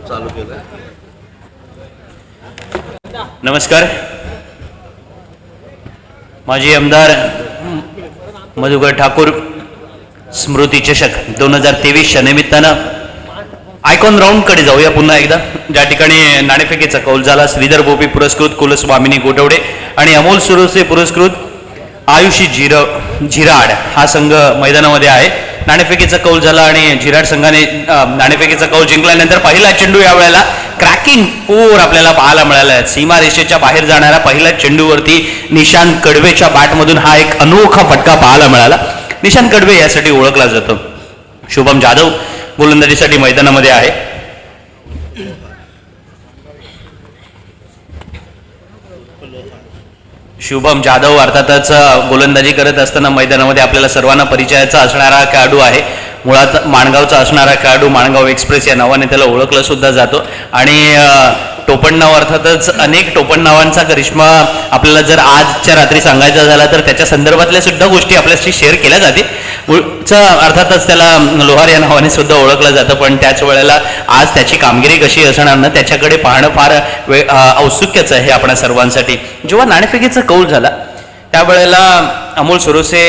चालू केलं. नमस्कार. माजी आमदार मधुकर ठाकूर स्मृती चषक 2023च्या निमित्तानं आयकॉन राऊंड कडे जाऊया पुन्हा एकदा, ज्या ठिकाणी नाणेफेकीचा कौल झाला. श्रीधर भोपी पुरस्कृत कुलस्वामिनी गोटवडे आणि अमोल सुरोसे पुरस्कृत आयुषी झिराड हा संघ मैदानामध्ये आहे. नाणेफेकीचा कौल झाला आणि झिराड संघाने नाणेफेकीचा कौल जिंकल्यानंतर पहिला चेंडू यावेळेला क्रॅकिंग 4 आपल्याला पाहायला मिळाला आहे. सीमारेषेच्या बाहेर जाणारा पहिल्या चेंडूवरती निशांत कडवेच्या बॅटमधून हा एक अनोखा फटका पाहायला मिळाला. निशांत कडवे यासाठी ओळखला जातो. शुभम जाधव गोलंदाजीसाठी मैदानामध्ये आहे. शुभम जाधव अर्थातच गोलंदाजी करत असताना मैदानामध्ये आपल्याला सर्वांना परिचयाचा असणारा खेळाडू आहे. मुळात माणगावचा असणारा खेळाडू, माणगाव एक्सप्रेस या नावाने त्याला ओळखलं सुद्धा जातो. आणि टोपण नाव अर्थातच अनेक टोपण नावांचा करिश्मा आपल्याला जर आजच्या रात्री सांगायचा झाला तर त्याच्या संदर्भातल्या सुद्धा गोष्टी आपल्याशी शेअर केल्या जातील. अर्थातच त्याला लोहार या नावाने सुद्धा ओळखलं जातं, पण त्याच वेळेला आज त्याची कामगिरी कशी असणार ना त्याच्याकडे पाहणं फार औत्सुक्याचं आहे आपल्या सर्वांसाठी. जेव्हा नाणेफेकीचा कौल झाला त्यावेळेला अमोल सुरोसे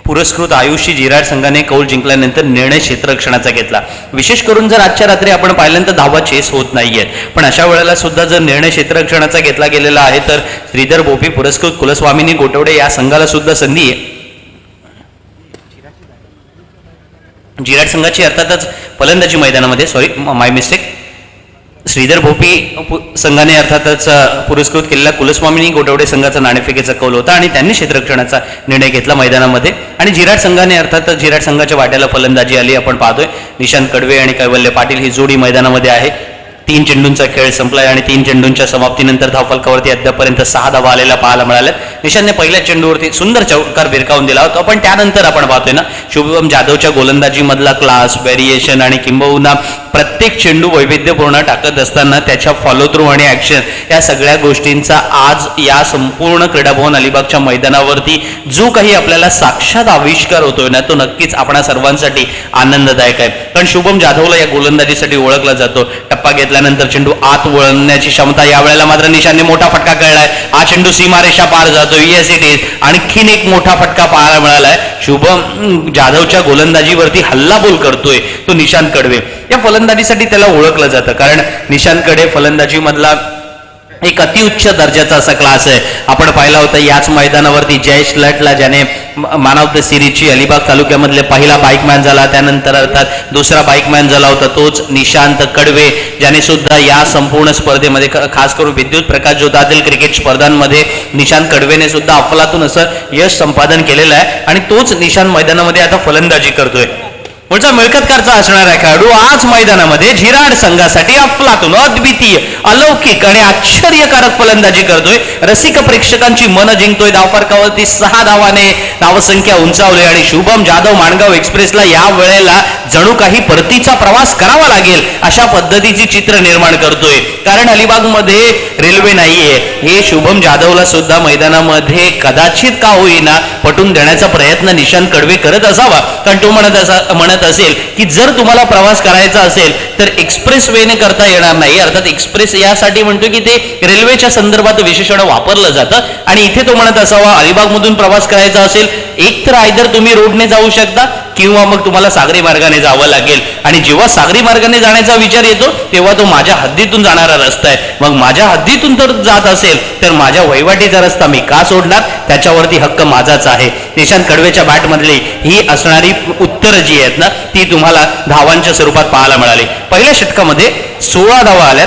पुरस्कृत आयुषी झिराड संघाने कौल जिंकल्यानंतर निर्णय क्षेत्ररक्षणाचा घेतला. विशेष करून जर आजच्या रात्री आपण पाहिल्यानंतर धावा चेस होत नाहीयेत, पण अशा वेळेला सुद्धा जर निर्णय क्षेत्ररक्षणाचा घेतला गेलेला आहे तर श्रीधर भोपी पुरस्कृत कुलस्वामिनी गोटवडे या संघाला सुद्धा संधी आहे. झिराड संघाची अर्थातच फलंदाजी मैदानामध्ये, सॉरी माय मिस्टेक, श्रीधर भोपी संघाने अर्थातच पुरस्कृत केलेला कुलस्वामिनी गोटवडे संघाचा नाणेफेकीचा कौल होता आणि त्यांनी क्षेत्ररक्षणाचा निर्णय घेतला मैदानामध्ये. आणि झिराड संघाने अर्थातच झिराड संघाच्या वाट्याला फलंदाजी आली. आपण पाहतोय निशांत कडवे आणि कैवल्य पाटील ही जोडी मैदानामध्ये आहे. 3 चेंडूंचा खेळ संपलाय आणि 3 चेंडूंच्या समाप्तीनंतर धावफलकावरती अद्यापर्यंत 6 धावा आलेल्या पाहायला मिळाल्या. निशांतने पहिल्या चेंडूवरती सुंदर चौकार भिरकावून दिला होता, पण त्यानंतर आपण पाहतोय ना शुभम जाधवच्या गोलंदाजीमधला क्लास, व्हेरिएशन आणि किंबहुना प्रत्येक चेंडू वैविध्यपूर्ण टाकत असताना त्याच्या फॉलो थ्रू आणि ॲक्शन या सगळ्या गोष्टींचा आज या संपूर्ण क्रीडाभवन अलिबागच्या मैदानावरती जो काही आपल्याला साक्षात आविष्कार होतोय ना तो नक्कीच आपणा सर्वांसाठी आनंददायक आहे. कारण शुभम जाधवला या गोलंदाजीसाठी ओळखला जातो. टप्पा घेतल्यानंतर चेंडू आत वळण्याची क्षमता, यावेळेला मात्र निशांतने मोठा फटका खेळलाय. हा चेंडू सीमारेषा पार जातो. Yes it is. आणखीन एक मोठा फटका पाहायला मिळालाय. शुभम जाधवच्या गोलंदाजीवरती हल्लाबोल करतोय तो निशांत कडवे. या फलंदाजीसाठी त्याला ओळखलं जातं कारण निशांतकडे फलंदाजीमधला एक अतिउच्च दर्जाचा असा क्लास आहे. आपण पाहिला होता याच मैदानावरती जयेश लटला, ज्याने मॅन ऑफ द सिरीजची अलिबाग तालुक्यामधले पहिला बाईकमॅन झाला, त्यानंतर अर्थात दुसरा बाईकमॅन झाला होता तोच निशांत कडवे, ज्याने सुद्धा या संपूर्ण स्पर्धेमध्ये खास करून विद्युत प्रकाश ज्योतातील क्रिकेट स्पर्धांमध्ये निशांत कडवेने सुद्धा अफलातून असं यश संपादन केलेलं आहे. आणि तोच निशांत मैदानामध्ये आता फलंदाजी करतोय. पुढचा मिळकतकारचा असणारा खेळाडू आज मैदानामध्ये झिराड संघासाठी अफलातून अद्वितीय, अलौकिक आणि आश्चर्यकारक फलंदाजी करतोय. रसिक प्रेक्षकांची मन जिंकतोय. धावफलकावरती 6 धावाने धावसंख्या उंचावली आणि शुभम जाधव माणगाव एक्सप्रेसला या वेळेला जणू काही परतीचा प्रवास करावा लागेल अशा पद्धतीची चित्र निर्माण करतोय. कारण अलिबागमध्ये रेल्वे नाहीये हे शुभम जाधवला सुद्धा मैदानामध्ये कदाचित का होईना पटवून देण्याचा प्रयत्न निशांत कडवे करत असावा. कारण तो म्हणत असेल की जर तुम्हाला प्रवास करायचा असेल तर एक्सप्रेस वेने करता येणार नाही. अर्थात एक्सप्रेस यासाठी म्हणतो की ते रेल्वेच्या संदर्भात विशेषण वापरलं जातं आणि इथे तो म्हणत असावा अलिबागमधून प्रवास करायचा असेल एक तर आयदर तुम्ही रोडने जाऊ शकता किंवा मग तुम्हाला सागरी मार्गाने जावं लागेल. आणि जेव्हा सागरी मार्गाने जाण्याचा विचार येतो तेव्हा तो माझ्या हद्दीतून जाणारा रस्ता आहे. मग माझ्या हद्दीतून तर जात असेल तर माझ्या वहिवाटीचा रस्ता मी का सोडणार, त्याच्यावरती हक्क माझाच आहे. निशांत कडवेच्या बॅटमधली ही असणारी उत्तरं जी आहेत ना ती तुम्हाला धावांच्या स्वरूपात पाहायला मिळाली. पहिल्या षटकामध्ये 16 धावा आल्या.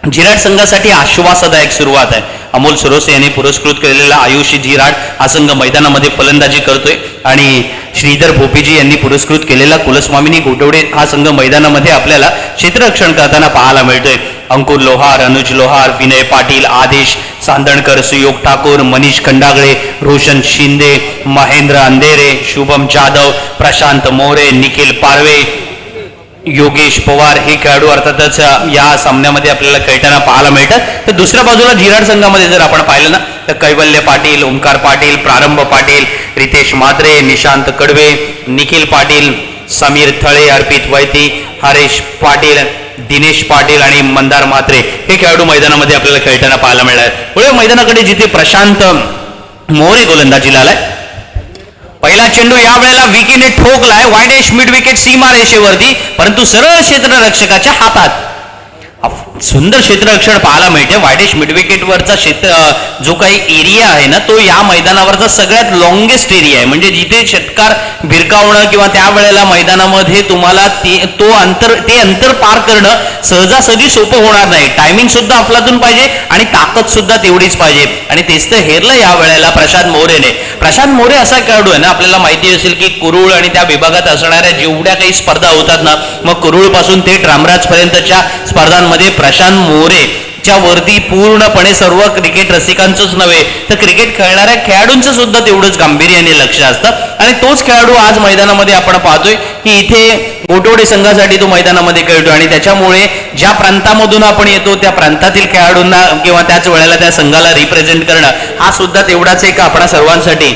झिराड संघासाठी आश्वासदायक सुरुवात आहे. अमोल सुरोसे यांनी पुरस्कृत केलेला आयुषी झिराड हा संघ मैदानामध्ये फलंदाजी करतोय आणि श्रीधर भोपीजी यांनी पुरस्कृत केलेला कुलस्वामिनी गोटवडे हा संघ मैदानामध्ये आपल्याला क्षेत्ररक्षण करताना पाहायला मिळतोय. अंकुर लोहार, अनुज लोहार, विनय पाटील, आदेश सांदणकर, सुयोग ठाकूर, मनीष खंडागळे, रोशन शिंदे, महेंद्र अंधेरे, शुभम जाधव, प्रशांत मोरे, निखिल पारवे, योगेश पवार हे खेळाडू अर्थातच या सामन्यामध्ये आपल्याला खेळताना पाहायला मिळतात. तर दुसऱ्या बाजूला झिराड संघामध्ये जर आपण पाहिलं ना तर कैवल्य पाटील, ओंकार पाटील, प्रारंभ पाटील, रितेश मात्रे, निशांत कडवे, निखिल पाटील, समीर थळे, अर्पित वैती, हरेश पाटील, दिनेश पाटील आणि मंदार म्हात्रे हे खेळाडू मैदानामध्ये आपल्याला खेळताना पाहायला मिळणार. पुढे मैदानाकडे जिथे प्रशांत मोरे गोलंदाजीला आलाय. पहिला चेंडू या वेळेला विकीने ठोकलाय वायडेश मिड विकेट सीमा रेषेवरती, परंतु सरळ क्षेत्ररक्षकाच्या हातात. सुंदर क्षेत्ररक्षण पाहायला मिळते. वायडेश मिडविकेटवरचा जो काही एरिया आहे ना, तो या मैदानावरचा सगळ्यात लॉंगेस्ट एरिया आहे. म्हणजे जिथे षटकार भिरकावणं किंवा त्यावेळेला मैदानामध्ये तुम्हाला ते अंतर पार करणं सहजासहजी सोपं होणार नाही. टायमिंग सुद्धा अफलातून पाहिजे आणि ताकद सुद्धा तेवढीच पाहिजे, आणि तेच तर हेरलं या वेळेला प्रशांत मोरेने. प्रशांत मोरे असा खेळाडू आहे ना, आपल्याला माहिती असेल की कुरुळ आणि त्या विभागात असणाऱ्या जेवढ्या काही स्पर्धा होतात ना, मग कुरुळ पासून थेट रामराज पर्यंतच्या स्पर्धांमध्ये प्रशांत मोरे च्या वरती पूर्णपणे सर्व क्रिकेट रसिकांचंच नव्हे तर क्रिकेट खेळणाऱ्या खेळाडूंचं सुद्धा तेवढंच गांभीर्याने लक्ष असतं. आणि तोच खेळाडू आज मैदानामध्ये आपण पाहतोय की इथे गोटवडे संघासाठी तो मैदानामध्ये खेळतो, आणि त्याच्यामुळे ज्या प्रांतामधून आपण येतो त्या प्रांतातील खेळाडूंना किंवा त्याच वेळेला त्या संघाला रिप्रेझेंट करणं हा सुद्धा तेवढाच एक आपणा सर्वांसाठी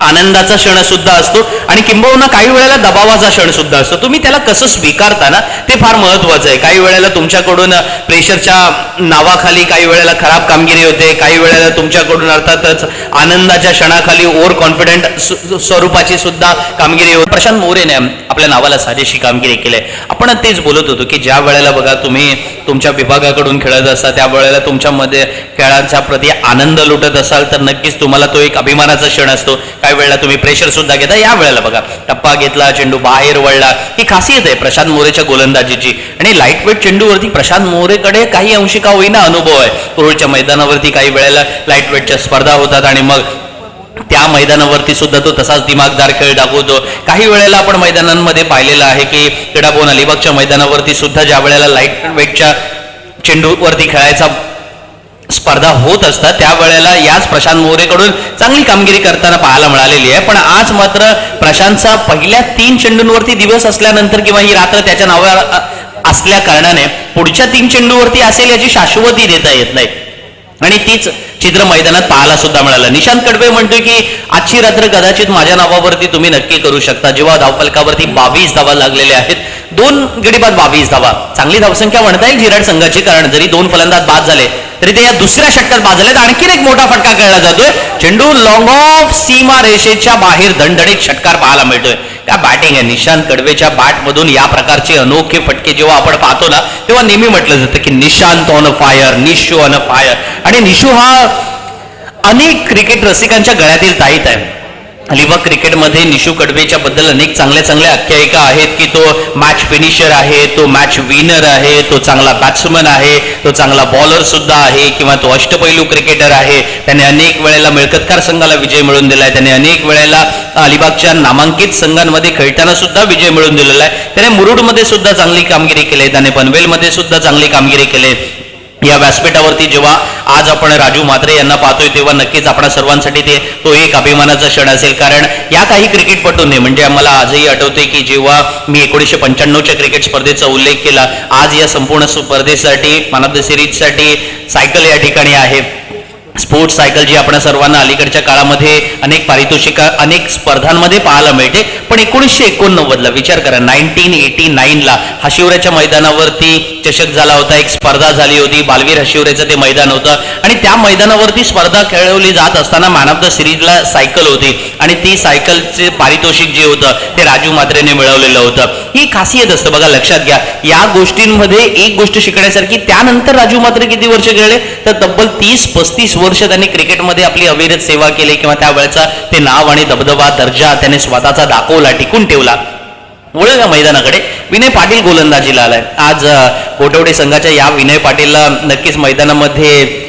आनंदाचा क्षण सुद्धा असतो, आणि किंबहुना काही वेळेला दबावाचा क्षण सुद्धा असतो. तुम्ही त्याला कसं स्वीकारता ना, ते फार महत्वाचं आहे. काही वेळेला तुमच्याकडून प्रेशरच्या नावाखाली काही वेळेला खराब कामगिरी होते, काही वेळेला तुमच्याकडून अर्थातच आनंदाच्या क्षणाखाली ओव्हर कॉन्फिडंट स्वरूपाची सुद्धा कामगिरी होते. प्रशांत मोरेने आपल्या नावाला साजेशी कामगिरी केली. आपण तेच बोलत होतो की ज्या वेळेला बघा तुम्ही तुमच्या विभागाकडून खेळत असता, त्यावेळेला तुमच्यामध्ये खेळांच्या प्रती आनंद लुटत असाल तर नक्कीच तुम्हाला तो एक अभिमानाचा क्षण असतो. काही वेळेला तुम्ही प्रेशर सुद्धा घेता. या वेळेला बघा टप्पा घेतला, चेंडू बाहेर वळला, ही खासियत आहे प्रशांत मोरेच्या गोलंदाजीची. आणि लाईट वेट चेंडूवरती प्रशांत मोरेकडे काही अंशी का होईना अनुभव आहे. कुरुळच्या मैदानावरती काही वेळेला लाईट वेटच्या स्पर्धा होतात आणि मग त्या मैदानावरती सुद्धा तो तसाच दिमागदार खेळ दाखवतो. काही वेळेला आपण मैदानांमध्ये पाहिलेलं आहे की क्रीडाभवन अलिबागच्या मैदानावरती सुद्धा ज्या वेळेला लाईट वेटच्या चेंडूवरती खेळायचा स्पर्धा होत असतात त्यावेळेला याच प्रशांत मोरेकडून चांगली कामगिरी करताना पाहायला मिळालेली आहे. पण आज मात्र प्रशांतचा पहिल्या 3 चेंडूंवरती दिवस असल्यानंतर किंवा ही रात्र त्याच्या नावावर असल्या कारणाने पुढच्या 3 चेंडूवरती असेल याची शाश्वती देता येत नाही, आणि तीच चित्र मैदानात पाहायला सुद्धा मिळालं. निशांत कडवे म्हणतोय की आजची रात्र कदाचित माझ्या नावावरती तुम्ही नक्की करू शकता. जेव्हा धावफलकावरती 22 धावा लागलेल्या आहेत, 2 गडी बाद 22 धावा, चांगली धावसंख्या म्हणता येईल जिराड संघाची, कारण जरी 2 फलंदाज बाद झाले तरी ते या दुसऱ्या षटकात बाद झाले. आणखीन एक मोठा फटका खेळला जातोय. चेंडू लॉंग ऑफ सीमा रेषेच्या बाहेर दणदणीत षटकार पाहायला मिळतोय. त्या बॅटिंग आहे निशांत कडवेच्या बॅट मधून या प्रकारचे अनोखे फटके जेव्हा आपण पाहतो ना, तेव्हा नेहमी म्हटलं जातं की Nishant on a fire, Nishu on a fire. आणि निशू हा अनेक क्रिकेट रसिकांच्या गळ्यातील ताईत आहे. अलिबाग क्रिकेटमध्ये निशू कडवेच्या बद्दल अनेक चांगल्या आख्यायिका आहेत की तो मॅच फिनिशर आहे, तो मॅच विनर आहे, तो चांगला बॅट्समन आहे, तो चांगला बॉलर सुद्धा आहे, किंवा तो अष्टपैलू क्रिकेटर आहे. त्याने अनेक वेळेला मिळकतकार संघाला विजय मिळवून दिलाय. त्याने अनेक वेळेला अलिबागच्या नामांकित संघांमध्ये खेळताना सुद्धा विजय मिळवून दिलेला आहे. त्याने मुरुडमध्ये सुद्धा चांगली कामगिरी केली, त्याने पनवेलमध्ये सुद्धा चांगली कामगिरी केली. या व्यासपीठावरती जेव्हा आज आपण राजू म्हात्रे यांना पाहतोय तेव्हा नक्कीच आपणा सर्वांसाठी तो एक अभिमानाचा क्षण असेल. कारण या काही क्रिकेटपटूंनी, म्हणजे आम्हाला आजही आठवते की जेव्हा मी 1995च्या क्रिकेट स्पर्धेचा उल्लेख केला, आज या संपूर्ण स्पर्धेसाठी मॅन ऑफ द सिरीजसाठी सायकल या ठिकाणी आहे. स्पोर्ट्स सायकल जी आपण सर्वांना अलीकडच्या काळामध्ये अनेक पारितोषिका अनेक स्पर्धांमध्ये पाहायला मिळते. पण 1989ला विचार करा, 1989ला हशिवऱ्याच्या मैदानावरती चषक झाला होता, एक स्पर्धा झाली होती, बालवीर हशिवऱ्याचं ते मैदान होतं, आणि त्या मैदानावरती स्पर्धा खेळवली जात असताना मॅन ऑफ द सिरीजला सायकल होती, आणि ती सायकलचे पारितोषिक जे होतं ते राजू म्हात्रेने मिळवलेलं होतं. ही खासियत असतं बघा, लक्षात घ्या. या गोष्टींमध्ये एक गोष्ट शिकण्यासारखी, त्यानंतर राजू म्हात्रे किती वर्ष खेळले तर तब्बल 30-35 वर्ष त्यांनी क्रिकेटमध्ये आपली अविरत सेवा केली, किंवा त्यावेळेचा ते नाव आणि दबदबा दर्जा त्याने स्वतःचा दाखवला, टिकून ठेवला. वळूया मैदानाकडे. विनय पाटील गोलंदाजीला आलाय. आज गोटवडे संघाच्या या विनय पाटीलला नक्कीच मैदानामध्ये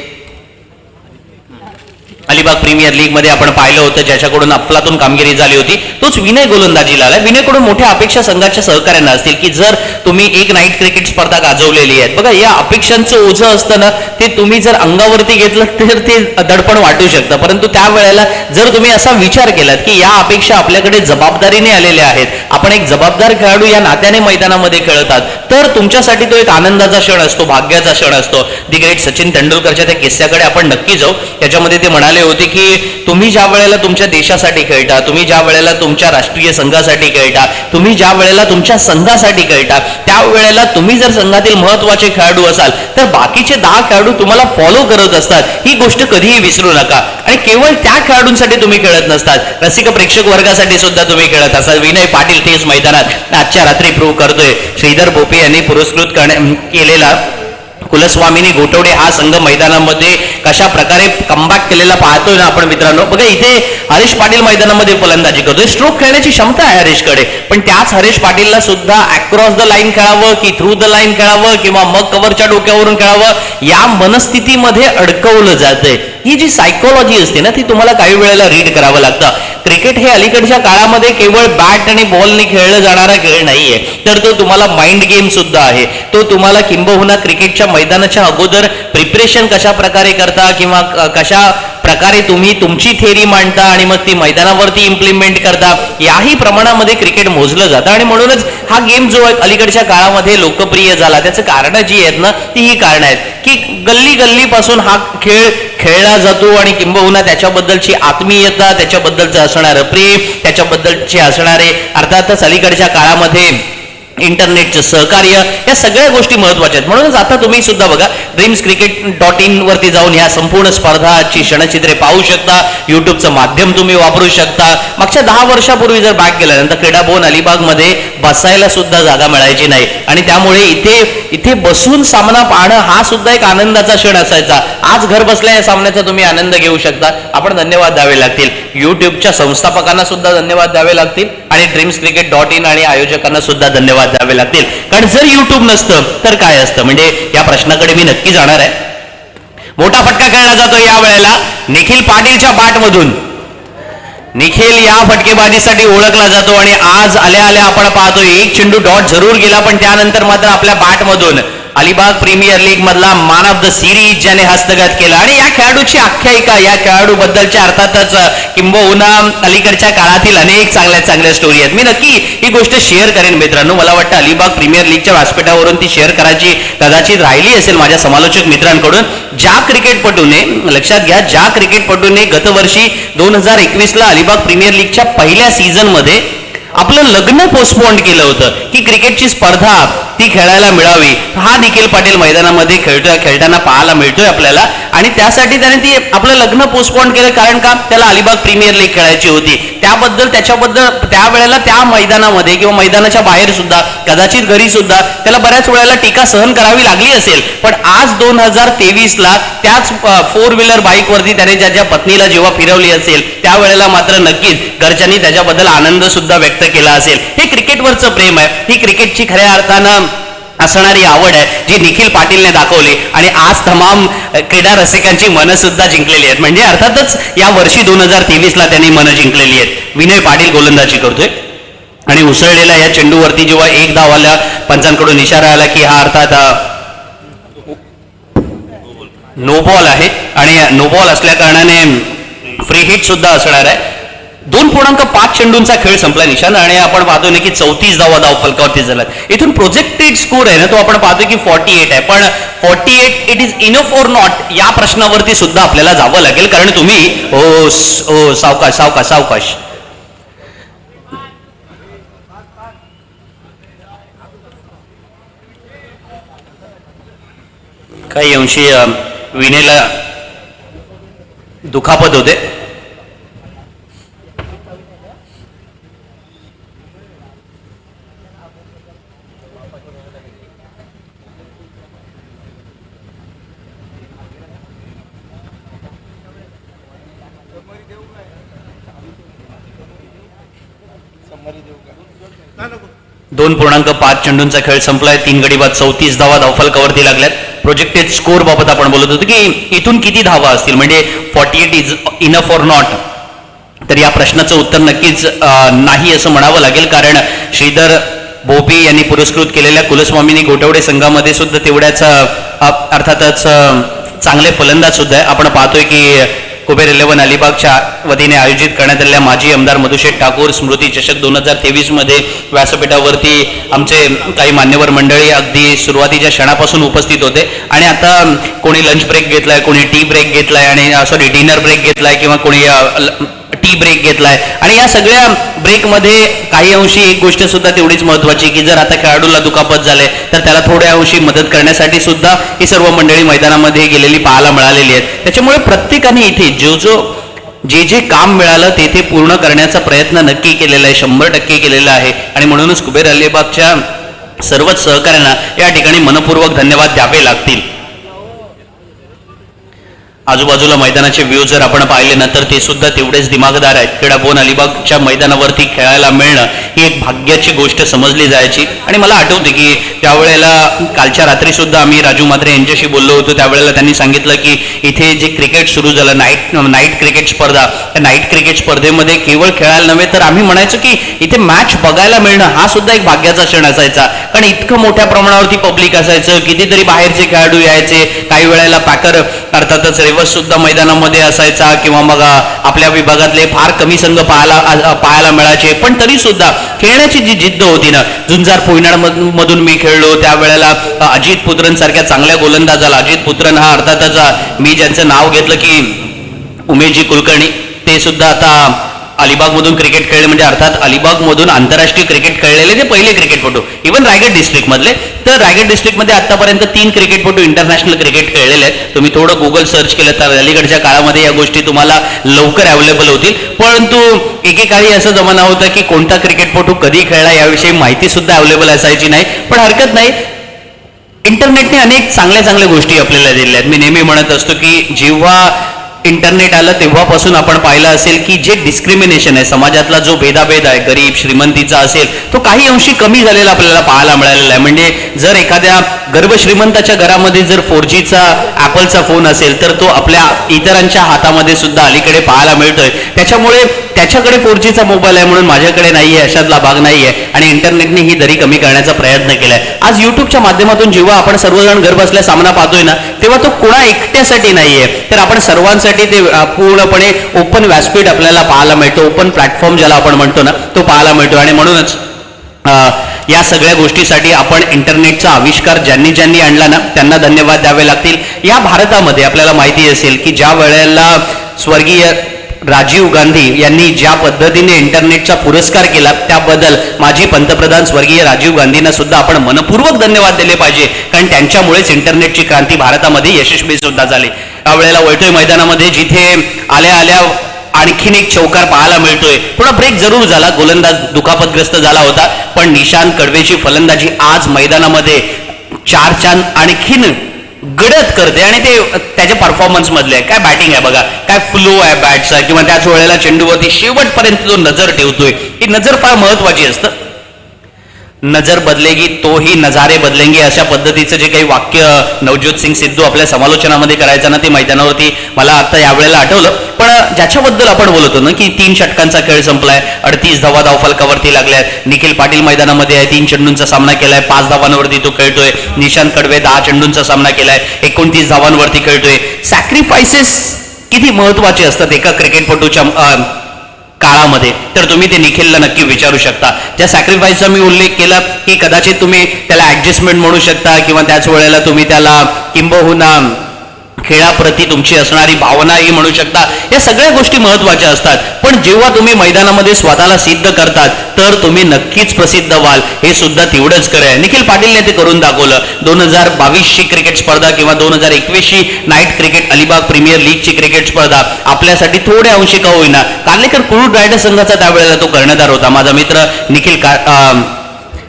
अलिबाग प्रीमियर लीग मध्ये आपण पाहिलं होतं, ज्याच्याकडून अफलातून कामगिरी झाली होती, तोच विनय गोलंदाजीला आलाय. विनयकडून मोठ्या अपेक्षा संघाच्या सहकार्यांना असतील की जर तुम्ही एक नाईट क्रिकेट स्पर्धा गाजवलेली आहे, बघा या अपेक्षांचं ओझं असतं ना, ते तुम्ही जर अंगावरती घेतलं तर ते दडपण वाटू शकतं, परंतु त्यावेळेला जर तुम्ही असा विचार केलात की या अपेक्षा आपल्याकडे जबाबदारीने आलेल्या आहेत, आपण एक जबाबदार खेळाडू या नात्याने मैदानामध्ये खेळतात, तर तुमच्यासाठी तो एक आनंदाचा क्षण असतो, भाग्याचा क्षण असतो. दी ग्रेट सचिन तेंडुलकरच्या त्या किस्स्याकडे आपण नक्की जाऊ. त्याच्यामध्ये ते म्हणाले होते की तुम्ही ज्या वेळेला तुमच्या देशासाठी खेळता, तुम्ही ज्या वेळेला तुमच्या राष्ट्रीय संघासाठी खेळता, तुम्ही ज्या वेळेला तुमच्या संघासाठी खेळता, त्यावेळेला तुम्ही जर संघातील महत्वाचे खेळाडू असाल तर बाकीचे 10 खेळाडू तुम्हाला फॉलो करत असतात. ही गोष्ट कधीही विसरू नका. आणि केवळ त्या खेळाडूंसाठी तुम्ही खेळत नसतात, रसिक प्रेक्षक वर्गासाठी सुद्धा तुम्ही खेळत असतात. विनय पाटील तेच मैदानात आजच्या रात्री प्रूव्ह करतोय. श्रीधर भोपे यांनी पुरस्कृत केलेला कुलस्वामिनी गोटवडे हा संघ मैदानामध्ये कशा प्रकारे कमबॅक केलेला पाहतोय ना आपण मित्रांनो. बघा इथे हरीश पाटील मैदानामध्ये फलंदाजी करतोय. स्ट्रोक खेळण्याची क्षमता आहे हरीशकडे, पण त्याच हरीश पाटीलला सुद्धा अक्रॉस द लाईन खेळावं की थ्रू द लाईन खेळावं किंवा मग कव्हरच्या डोक्यावरून खेळावं या मनस्थितीमध्ये अडकवलं जातंय. ही जी सायकोलॉजी असते ना ती तुम्हाला काही वेळेला रीड करावं लागतं. क्रिकेट हे अलीकडच्या काळामध्ये केवळ बॅट आणि बॉलने खेळलं जाणारा खेळ नाहीये, तर तो तुम्हाला माइंड गेम सुद्धा आहे. तो तुम्हाला किंबहुना क्रिकेटच्या मैदानाच्या अगोदर प्रिपरेशन कशा प्रकारे करता किंवा कशा प्रकारे तुम्ही तुमची थेरी मांडता आणि मग ती मैदानावरती इम्प्लिमेंट करता, याही प्रमाणामध्ये क्रिकेट मोजलं जातं. आणि म्हणूनच हा गेम जो अलीकडच्या काळामध्ये लोकप्रिय झाला त्याचं कारण जी आहेत ना ती ही कारण आहेत की गल्ली गल्लीपासून हा खेळ खेळला जातो आणि किंबहुना त्याच्याबद्दलची आत्मीयता, त्याच्याबद्दलचं असणारं प्रेम, त्याच्याबद्दलचे असणारे अर्थातच अलीकडच्या काळामध्ये इंटरनेटचं सहकार्य, या सगळ्या गोष्टी महत्वाच्या आहेत. म्हणूनच आता तुम्ही सुद्धा बघा dreamscricket.in वरती जाऊन ह्या संपूर्ण स्पर्धाची क्षणचित्रे पाहू शकता. युट्यूबचं माध्यम तुम्ही वापरू शकता. मागच्या 10 वर्षापूर्वी जर बॅक केल्यानंतर क्रीडा भवन अलिबागमध्ये बसायला सुद्धा जागा मिळायची नाही आणि त्यामुळे इथे बसून सामना पाहणं हा सुद्धा एक आनंदाचा क्षण असायचा. आज घर बसल्या या सामन्याचा तुम्ही आनंद घेऊ शकता. आपण धन्यवाद द्यावे लागतील. युट्यूबच्या संस्थापकांना सुद्धा धन्यवाद द्यावे लागतील आणि dreamscricket.in आणि आयोजकांना सुद्धा धन्यवाद द्यावे लागतील. कारण जर युट्यूब नसतं तर काय असतं, म्हणजे या प्रश्नाकडे मी नक्की जाणार आहे. मोठा फटका खेळला जातो या वेळेला निखिल पाटीलच्या बॅटमधून. निखिल या फटकेबाजीसाठी ओळखला जातो आणि आज आल्या आल्या आपण पाहतोय एक चेंडू डॉट जरूर गेला, पण त्यानंतर मात्र आपल्या बॅटमधून अलिबाग प्रीमियर लीग मधला मॅन ऑफ द सिरीज ज्याने हस्तगत केला. आणि या खेळाडूची आख्यायिका, या खेळाडू बद्दलच्या अर्थातच किंबहुना अलीकडच्या काळातील अनेक चांगल्या स्टोरी आहेत. मी नक्की ही गोष्ट शेअर करेन मित्रांनो. मला वाटतं अलिबाग प्रीमियर लीगच्या व्यासपीठावरून ती शेअर करायची कदाचित राहिली असेल माझ्या समालोचक मित्रांकडून. ज्या क्रिकेटपटूने, लक्षात घ्या, ज्या क्रिकेटपटूने गतवर्षी 2021 ला अलिबाग प्रीमियर लीगच्या पहिल्या सीझन मध्ये आपलं लग्न पोस्टपोन केलं होतं की क्रिकेटची स्पर्धा ती खेळायला मिळावी, हा निखिल पाटील मैदानामध्ये खेळताना पाहायला मिळतोय आपल्याला. आणि त्यासाठी त्याने ती आपलं लग्न पोस्टपोन केलं. कारण का, त्याला अलिबाग प्रीमियर लीग खेळायची होती. त्याच्याबद्दल त्यावेळेला त्या मैदानामध्ये किंवा मैदानाच्या बाहेर सुद्धा, कदाचित घरी सुद्धा त्याला बऱ्याच वेळेला टीका सहन करावी लागली असेल. पण आज 2023 ला त्याच 4 व्हीलर बाईकवरती त्याने ज्याच्या पत्नीला जेव्हा फिरवली असेल त्यावेळेला मात्र नक्कीच घरच्यांनी त्याच्याबद्दल आनंद सुद्धा व्यक्त केला असेल. हे क्रिकेटवरचं प्रेम आहे, ही क्रिकेटची खऱ्या अर्थानं असणारी आवड आहे जी निखिल पाटीलने दाखवली आणि आज तमाम क्रीडा रसिकांची मनं सुद्धा जिंकलेली आहेत. म्हणजे अर्थातच या वर्षी 2023 ला त्यांनी मनं जिंकलेली आहेत. विनय पाटील गोलंदाजी करतोय आणि उसळलेल्या या चेंडूवरती जेव्हा एक धाव आला, पंचांकडून इशारा आला की हा अर्थात नो बॉल आहे आणि नो बॉल असल्या कारणाने फ्री हिट सुद्धा असणार आहे. 2.5 चेंडूंचा खेळ संपला निशान आणि आपण पाहतोय ना की 34 धाव फलकावरती झाला. इथून प्रोजेक्टेड स्कोर आहे ना तो आपण पाहतोय की 48 आहे. पण 48 it is enough or not या प्रश्नावरती सुद्धा आपल्याला जावं लागेल. कारण तुम्ही सावकाश काही अंशी विनेला दुखापत होते. दोन 2.5 चेंडूंचा खेळ संपलाय. 3 गडी बाद 34 धावफलकावरती लागल्यात. प्रोजेक्टेड स्कोर बाबत आपण बोलत होतो की इथून किती धावा असतील, म्हणजे 48 इज इनफ ऑर नॉट. तर या प्रश्नाचं उत्तर नक्कीच नाही असं म्हणावं लागेल. कारण श्रीधर भोपी यांनी पुरस्कृत केलेल्या कुलस्वामिनी गोटवडे संघामध्ये सुद्धा तेवढ्याच अर्थातच चांगले फलंदाज सुद्धा आहे. आपण पाहतोय की कुबेर 11 अलिबागच्या वतीने आयोजित करण्यात आलेल्या माजी आमदार मधुशेठ ठाकूर स्मृती चषक 2023 मध्ये व्यासपीठावरती आमचे काही मान्यवर मंडळी अगदी सुरुवातीच्या क्षणापासून उपस्थित होते आणि आता कोणी लंच ब्रेक घेतलाय, कोणी टी ब्रेक घेतलाय आणि सॉरी डिनर ब्रेक घेतलाय किंवा कोणी टी ब्रेक घेतलाय आणि या सगळ्या ब्रेकमध्ये काही अंशी एक गोष्ट सुद्धा तेवढीच महत्वाची की जर आता खेळाडूला दुखापत झाले तर त्याला थोड्या अंशी मदत करण्यासाठी सुद्धा ही सर्व मंडळी मैदानामध्ये गेलेली पाहायला मिळालेली आहेत. त्याच्यामुळे प्रत्येकाने इथे जे काम मिळालं ते पूर्ण करण्याचा प्रयत्न नक्की केलेला आहे, 100% केलेला आहे आणि म्हणूनच कुबेर अलिबागच्या सर्वच सहकाऱ्यांना या ठिकाणी मनपूर्वक धन्यवाद द्यावे लागतील. आजूबाजूला मैदानाचे व्ह्यू जर आपण पाहिले ना तर ते सुद्धा तेवढेच दिमागदार आहेत. क्रीडा भवन अलिबागच्या मैदानावरती खेळायला मिळणं ही एक भाग्याची गोष्ट समजली जायची आणि मला आठवते की त्यावेळेला कालच्या रात्री सुद्धा आम्ही राजू म्हात्रे यांच्याशी बोललो होतो. त्यावेळेला त्यांनी सांगितलं की इथे जे क्रिकेट सुरू झालं नाईट क्रिकेट स्पर्धा, त्या नाईट क्रिकेट स्पर्धेमध्ये केवळ खेळायला नव्हे तर आम्ही म्हणायचो की इथे मॅच बघायला मिळणं हा सुद्धा एक भाग्याचा क्षण असायचा. कारण इतकं मोठ्या प्रमाणावरती पब्लिक असायचं, कितीतरी बाहेरचे खेळाडू यायचे, काही वेळेला पॅकर अर्थातच सुद्धा मैदानामध्ये असायचा किंवा मग आपल्या विभागातले फार कमी संघ पाहायला मिळायचे. पण तरी सुद्धा खेळण्याची जी जिद्द होती ना, झुंजार पोयनाड मधून मी खेळलो त्यावेळेला अजित पुत्रनसारख्या चांगल्या गोलंदाजाला, अजित पुत्रन हा अर्थातच मी ज्यांचं नाव घेतलं की उमेशजी कुलकर्णी, ते सुद्धा आता अलिबागमधून क्रिकेट खेळले म्हणजे अर्थात अलिबागमधून आंतरराष्ट्रीय क्रिकेट खेळलेले ते पहिले क्रिकेटपटू. इव्हन रायगड डिस्ट्रिक्टमधले तर रायगड डिस्ट्रिक्टमध्ये आतापर्यंत 3 क्रिकेटपटू इंटरनॅशनल क्रिकेट खेळलेले आहेत. तुम्ही थोडं गुगल सर्च केलं तर अलीकडच्या काळामध्ये या गोष्टी तुम्हाला लवकर अवेलेबल होतील. परंतु एकेकाळी असं जमाना होता की कोणता क्रिकेटपटू कधी खेळला याविषयी माहिती सुद्धा अवेलेबल असायची नाही. पण हरकत नाही, इंटरनेटने अनेक चांगल्या गोष्टी आपल्याला दिल्या आहेत. मी नेहमी म्हणत असतो की जेव्हा इंटरनेट आलं तेव्हापासून आपण पाहिलं असेल की जे डिस्क्रिमिनेशन आहे, समाजातला जो भेदाभेद आहे, गरीब श्रीमंतीचा असेल, तो काही अंशी कमी झालेला आपल्याला पाहायला मिळालेला आहे. म्हणजे जर एखाद्या गर्भ श्रीमंताच्या घरामध्ये जर 4Gचा ॲपलचा फोन असेल तर तो आपल्या इतरांच्या हातामध्ये सुद्धा अलीकडे पाहायला मिळतोय. त्याच्यामुळे त्याच्याकडे 4Gचा मोबाईल आहे म्हणून माझ्याकडे नाहीये अशातला भाग नाहीये आणि इंटरनेटने ही दरी कमी करण्याचा प्रयत्न केलाय. आज युट्यूबच्या माध्यमातून जेव्हा आपण सर्वजण घर बसल्या सामना पाहतोय ना, तेव्हा तो कोणा एकट्यासाठी नाहीये तर आपण सर्वांसाठी ते पूर्णपणे ओपन व्यासपीठ आपल्याला पाहायला मिळतो. ओपन प्लॅटफॉर्म ज्याला आपण म्हणतो ना, तो पाहायला मिळतो आणि म्हणूनच या सगळ्या गोष्टीसाठी आपण इंटरनेटचा आविष्कार ज्यांनी आणला ना त्यांना धन्यवाद द्यावे लागतील. या भारतामध्ये आपल्याला माहिती असेल की ज्या वेळेला स्वर्गीय राजीव गांधी यांनी ज्या पद्धतीने इंटरनेटचा पुरस्कार केला त्याबद्दल माजी पंतप्रधान स्वर्गीय राजीव गांधींना सुद्धा आपण मनपूर्वक धन्यवाद दिले पाहिजे. कारण त्यांच्यामुळेच इंटरनेटची क्रांती भारतामध्ये यशस्वी सुद्धा झाली. यावेळेला वळतोय मैदानामध्ये जिथे आल्या आणखीन एक चौकार पाहायला मिळतोय. थोडा ब्रेक जरूर झाला, गोलंदाज दुखापतग्रस्त झाला होता, पण निशांत कडवेची फलंदाजी आज मैदानामध्ये 4 चांद आणखीन गडद करते आणि ते त्याच्या परफॉर्मन्स मधले आहे. काय बॅटिंग आहे बघा, काय फ्लो आहे बॅटचा किंवा त्याच वेळेला चेंडूवरती शेवटपर्यंत जो नजर ठेवतोय, ही नजर फार महत्वाची असतं. नजर बदलेगी तो ही नजारे बदलेंगे अशा पद्धतीचं जे काही वाक्य नवज्योत सिंग सिद्धू आपल्या समालोचनामध्ये करायचं ना, ते मैदानावरती मला आता यावेळेला आठवलं. पण ज्याच्याबद्दल आपण बोलतो ना की 3 षटकांचा खेळ संपलाय, 38 धावा धावफलकावरती लागल्यात. निखिल पाटील मैदानामध्ये आहे, 3 चेंडूंचा सामना केलाय, 5 धावांवरती तो खेळतोय. निशांत कडवे 10 चेंडूंचा सामना केलाय, 29 धावांवरती खेळतोय. सॅक्रिफायसेस किती महत्वाचे असतात एका क्रिकेटपटूच्या काळामध्ये तर तुम्ही ते निखिलला नक्की विचारू शकता. ज्या सॅक्रिफाईसचा मी उल्लेख केला की कदाचित तुम्ही त्याला ऍडजस्टमेंट म्हणू शकता किंवा त्याच वेळेला तुम्ही त्याला किंबहुना खेळाप्रती तुमची असणारी भावनाही म्हणू शकता. या सगळ्या गोष्टी महत्वाच्या असतात. पण जेव्हा तुम्ही मैदानामध्ये स्वतःला सिद्ध करतात तर तुम्ही नक्कीच प्रसिद्ध व्हाल, हे सुद्धा तेवढंच खरं आहे. निखिल पाटीलने ते करून दाखवलं. 2022ची क्रिकेट स्पर्धा किंवा 2021ची नाईट क्रिकेट अलिबाग प्रीमियर लीगची क्रिकेट स्पर्धा आपल्यासाठी थोड्या अंशी का होईना, कार्लेकर कुरुड रायडर्स संघाचा त्यावेळेला तो कर्णधार होता. माझा मित्र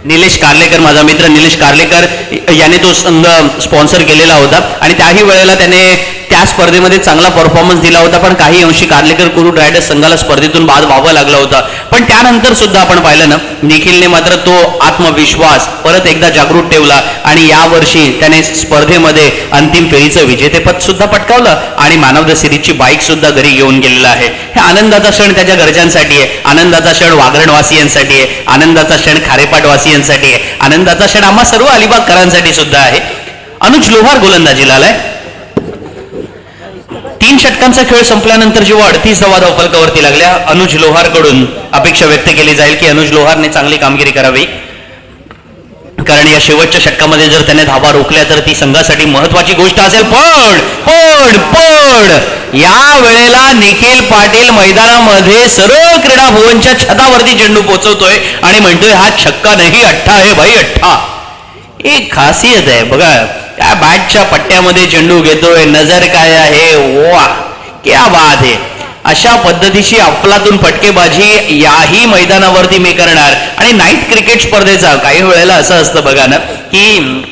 निलेश कार्लेकर, माझा मित्र निलेश कार्लेकर याने तो संघ स्पॉन्सर केलेला होता आणि त्याही वेळेला त्याने त्या स्पर्धेमध्ये चांगला परफॉर्मन्स दिला होता. पण काही अंशी कार्लेकर कुरुड रायडर्स संघाला स्पर्धेतून बाद व्हावं लागलं होतं. पण त्यानंतर सुद्धा आपण पाहिलं ना, निखिलने मात्र तो आत्मविश्वास परत एकदा जागृत ठेवला आणि यावर्षी त्याने स्पर्धेमध्ये अंतिम फेरीचं विजेतेपद सुद्धा पटकावलं आणि मॅन ऑफ द सिरीजची बाईक सुद्धा घरी घेऊन गेलेला आहे. हे आनंदाचा क्षण त्याच्या घरच्यांसाठी आहे, आनंदाचा क्षण वागरणवासियांसाठी आहे, आनंदाचा क्षण खारेपाटवासियांसाठी आहे, आनंदाचा क्षण आम्हा सर्व अलिबागकरांसाठी सुद्धा आहे. अनुज लोहार गोलंदाजीला आलाय. 3 षटकांचा खेळ संपल्यानंतर जेव्हा 38 धावा धावफलकावरती लागल्या, अनुज लोहारकडून अपेक्षा व्यक्त केली जाईल की अनुज लोहारने चांगली कामगिरी करावी, कारण या शेवटच्या षटकामध्ये जर त्याने धावा रोखल्या तर ती संघासाठी महत्वाची गोष्ट असेल. पण पण पण या वेळेला निखिल पाटील मैदानामध्ये सरळ क्रीडा भुवनच्या छतावरती चेंडू पोहोचवतोय आणि म्हणतोय हा छक्का नाही, अठ्ठा आहे भाई, अठ्ठा. एक खासियत आहे बघा, त्या बॅटच्या पट्ट्यामध्ये चेंडू घेतोय, नजर काय आहे, वा क्या बात आहे. अशा पद्धतीची अफलातून फटकेबाजी याही मैदानावरती मी करणार. आणि नाईट क्रिकेट स्पर्धेचा काही वेळेला असं असतं बघा ना, की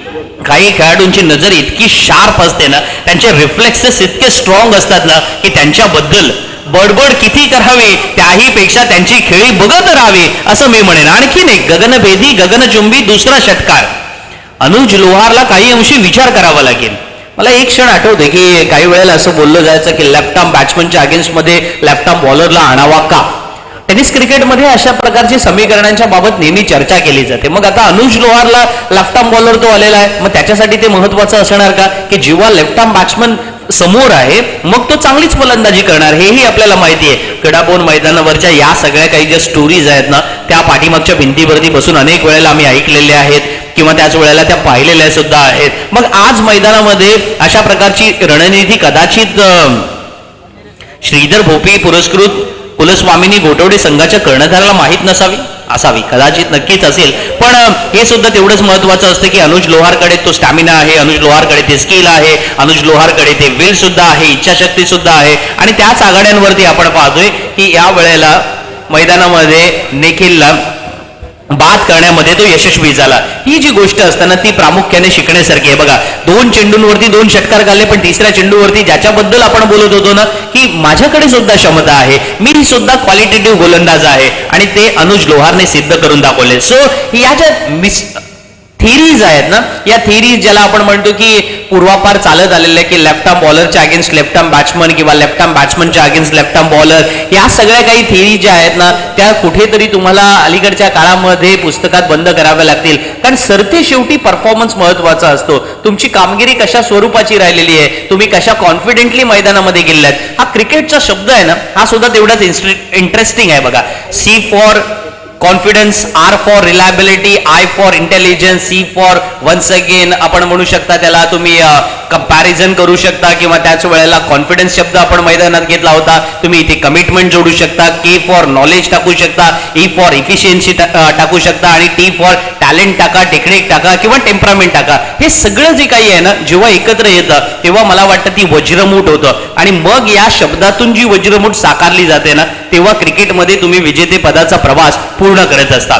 काही खेळाडूंची नजर इतकी शार्प असते ना, त्यांचे रिफ्लेक्सेस इतके स्ट्रॉंग असतात ना, की त्यांच्याबद्दल बडबड किती करावी त्याही पेक्षा त्यांची खेळी बघत राहावी असं मी म्हणेन. आणखीन एक गगनभेदी गगनचुंबी दुसरा षटकार. अनुज लोहारला काही अंशी विचार करावा लागेल. मला एक क्षण आठवते की काही वेळेला असं बोललं जायचं की लेफ्ट आर्म बॅट्समनच्या अगेन्स्टमध्ये लेफ्ट आर्म बॉलरला आणावा का. टेनिस क्रिकेटमध्ये अशा प्रकारची समीकरणांच्या बाबत नेहमी चर्चा केली जाते. मग आता अनुज लोहारला लेफ्ट आर्म बॉलर तो आलेला आहे, मग त्याच्यासाठी ते महत्वाचं असणार का की जेव्हा लेफ्ट आर्म बॅट्समन समोर आहे मग तो चांगलीच फलंदाजी करणार, हेही आपल्याला माहिती आहे. क्रीडाभवन मैदानावरच्या या सगळ्या काही ज्या स्टोरीज आहेत ना, त्या पाठीमागच्या भिंतीवरती बसून अनेक वेळेला आम्ही ऐकलेल्या आहेत किंवा त्याच वेळेला त्या पाहिलेल्या सुद्धा आहेत. मग आज मैदानामध्ये अशा प्रकारची रणनीती कदाचित श्रीधर भोपी पुरस्कृत कुलस्वामिनी गोटवडे संघाच्या कर्णधाराला माहीत नसावी, असावी, कदाचित नक्कीच असेल. पण हे सुद्धा तेवढंच महत्वाचं असतं की अनुज लोहारकडे तो स्टॅमिना आहे, अनुज लोहारकडे ते स्किल आहे, अनुज लोहारकडे ते विल सुद्धा आहे, इच्छाशक्ती सुद्धा आहे. आणि त्याच आघाड्यांवरती आपण पाहतोय की या वेळेला मैदानामध्ये निखिलला बाद करण्यामध्ये तो यशस्वी झाला. ही जी गोष्ट असताना ती प्रामुख्याने शिकण्यासारखी आहे. बघा, 2 चेंडूंवरती 2 षटकार काढले, पण तिसऱ्या चेंडूवरती ज्याच्याबद्दल आपण बोलत होतो ना की माझ्याकडे सुद्धा क्षमता आहे, मी सुद्धा क्वालिटेटिव्ह गोलंदाज आहे, आणि ते अनुज लोहारने सिद्ध करून दाखवले. सो या ज्या थिरीज आहेत ना, या थिरीज ज्याला आपण म्हणतो की पूर्वापार चालत आलेल्या की लेफ्ट आर्म बॉलरच्या अगेन्स्ट लेफ्ट आर्म बॅट्समन किंवा लेफ्ट आर्म बॅट्समनच्या अगेन्स्ट लेफ्ट आर्म बॉलर, या सगळ्या काही थिरी ज्या आहेत ना त्या कुठेतरी तुम्हाला अलीकडच्या काळामध्ये पुस्तकात बंद कराव्या लागतील. कारण सरते शेवटी परफॉर्मन्स महत्वाचा असतो. तुमची कामगिरी कशा स्वरूपाची राहिलेली आहे, तुम्ही कशा कॉन्फिडेंटली मैदानामध्ये गेलात. हा क्रिकेटचा शब्द आहे ना, हा सुद्धा तेवढाच इंटरेस्टिंग आहे. बघा, C for confidence, R for reliability, I for intelligence, C for once again आपण म्हणू शकता त्याला, तुम्ही कंपॅरिझन करू शकता किंवा त्याच वेळेला कॉन्फिडन्स शब्द आपण मैदानात घेतला होता, तुम्ही इथे कमिटमेंट जोडू शकता, के फॉर नॉलेज टाकू शकता, ई फॉर इफिशियन्सी टाकू शकता, आणि टी फॉर टॅलेंट टाका, टेक्निक टाका किंवा टेम्परामेंट टाका. हे सगळं जे काही आहे ना, जेव्हा एकत्र येतं तेव्हा मला वाटतं ती वज्रमूठ होतं. आणि मग या शब्दातून जी वज्रमूठ साकारली जाते ना, तेव्हा क्रिकेटमध्ये तुम्ही विजेतेपदाचा प्रवास पूर्ण करत असतात.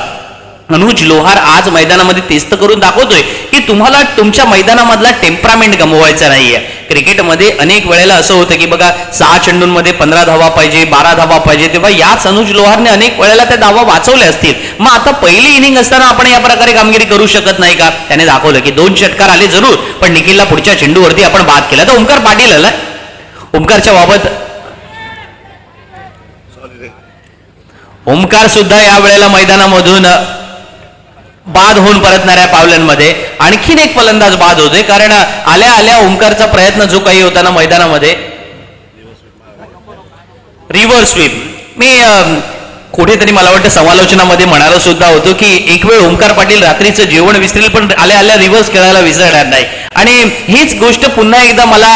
अनुज लोहार आज मैदानामध्ये तेच तर करून दाखवतोय की तुम्हाला तुमच्या मैदानामधला टेम्परामेंट गमवायचा नाहीये. क्रिकेटमध्ये अनेक वेळेला असं होतं की बघा 6 चेंडूंमध्ये 15 धावा पाहिजे, 12 धावा पाहिजे, तेव्हा याच अनुज लोहारने अनेक वेळेला त्या धावा वाचवल्या असतील. मग आता पहिली इनिंग असताना आपण या प्रकारे कामगिरी करू शकत नाही का. त्याने दाखवलं की 2 षटकार आले जरूर, पण निखिलला पुढच्या चेंडूवरती आपण बाद केला. तर ओमकार पाटील आला, ओमकारच्या बाबत ओमकार सुद्धा या वेळेला मैदानामधून बाद होऊन परतणाऱ्या पावलांमध्ये आणखीन एक फलंदाज बाद होते. कारण आल्या आल्या ओमकारचा प्रयत्न जो काही होता ना मैदानामध्ये, रिव्हर्स स्वीप, मी कुठेतरी मला वाटतं समालोचनामध्ये म्हणालो सुद्धा होतो की एक वेळ ओमकार पाटील रात्रीचं जेवण विसरेल पण आल्या आल्या रिव्हर्स खेळायला विसरणार नाही. आणि हीच गोष्ट पुन्हा एकदा मला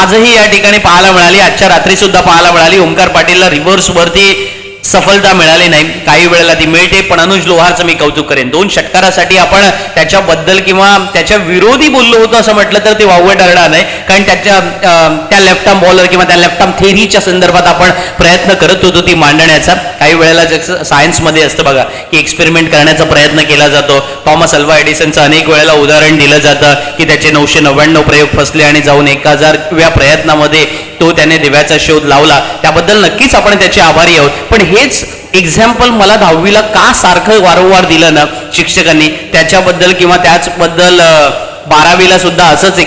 आजही या ठिकाणी पाहायला मिळाली, आजच्या रात्री सुद्धा पाहायला मिळाली. ओमकार पाटीलला रिव्हर्स वरती सफलता मिळाली नाही, काही वेळेला ती मिळते, पण अनुज लोहारचं मी कौतुक करेन. 2 षटकारासाठी आपण त्याच्याबद्दल किंवा त्याच्या विरोधी बोललो होतो असं म्हटलं तर ते वावगं ठरणार नाही. कारण त्या लेफ्ट आर्म बॉलर किंवा त्या लेफ्ट आर्म थेरीच्या संदर्भात आपण प्रयत्न करत होतो ती मांडण्याचा. काही वेळेला जसं सायन्समध्ये असतं बघा की एक्सपेरिमेंट करण्याचा प्रयत्न केला जातो. थॉमस अल्वा एडिसनचं अनेक वेळेला उदाहरण दिलं जातं की त्याचे 999 प्रयोग फसले आणि जाऊन 1000व्या प्रयत्नामध्ये तो त्याने दिव्याचा शोध लावला. त्याबद्दल नक्कीच आपण त्याचे आभारी आहोत. पण हेच एक्झाम्पल मला 10वीला का सारखं वारंवार दिलं ना शिक्षकांनी, त्याच्याबद्दल किंवा त्याचबद्दल 12वीला सुद्धा असंच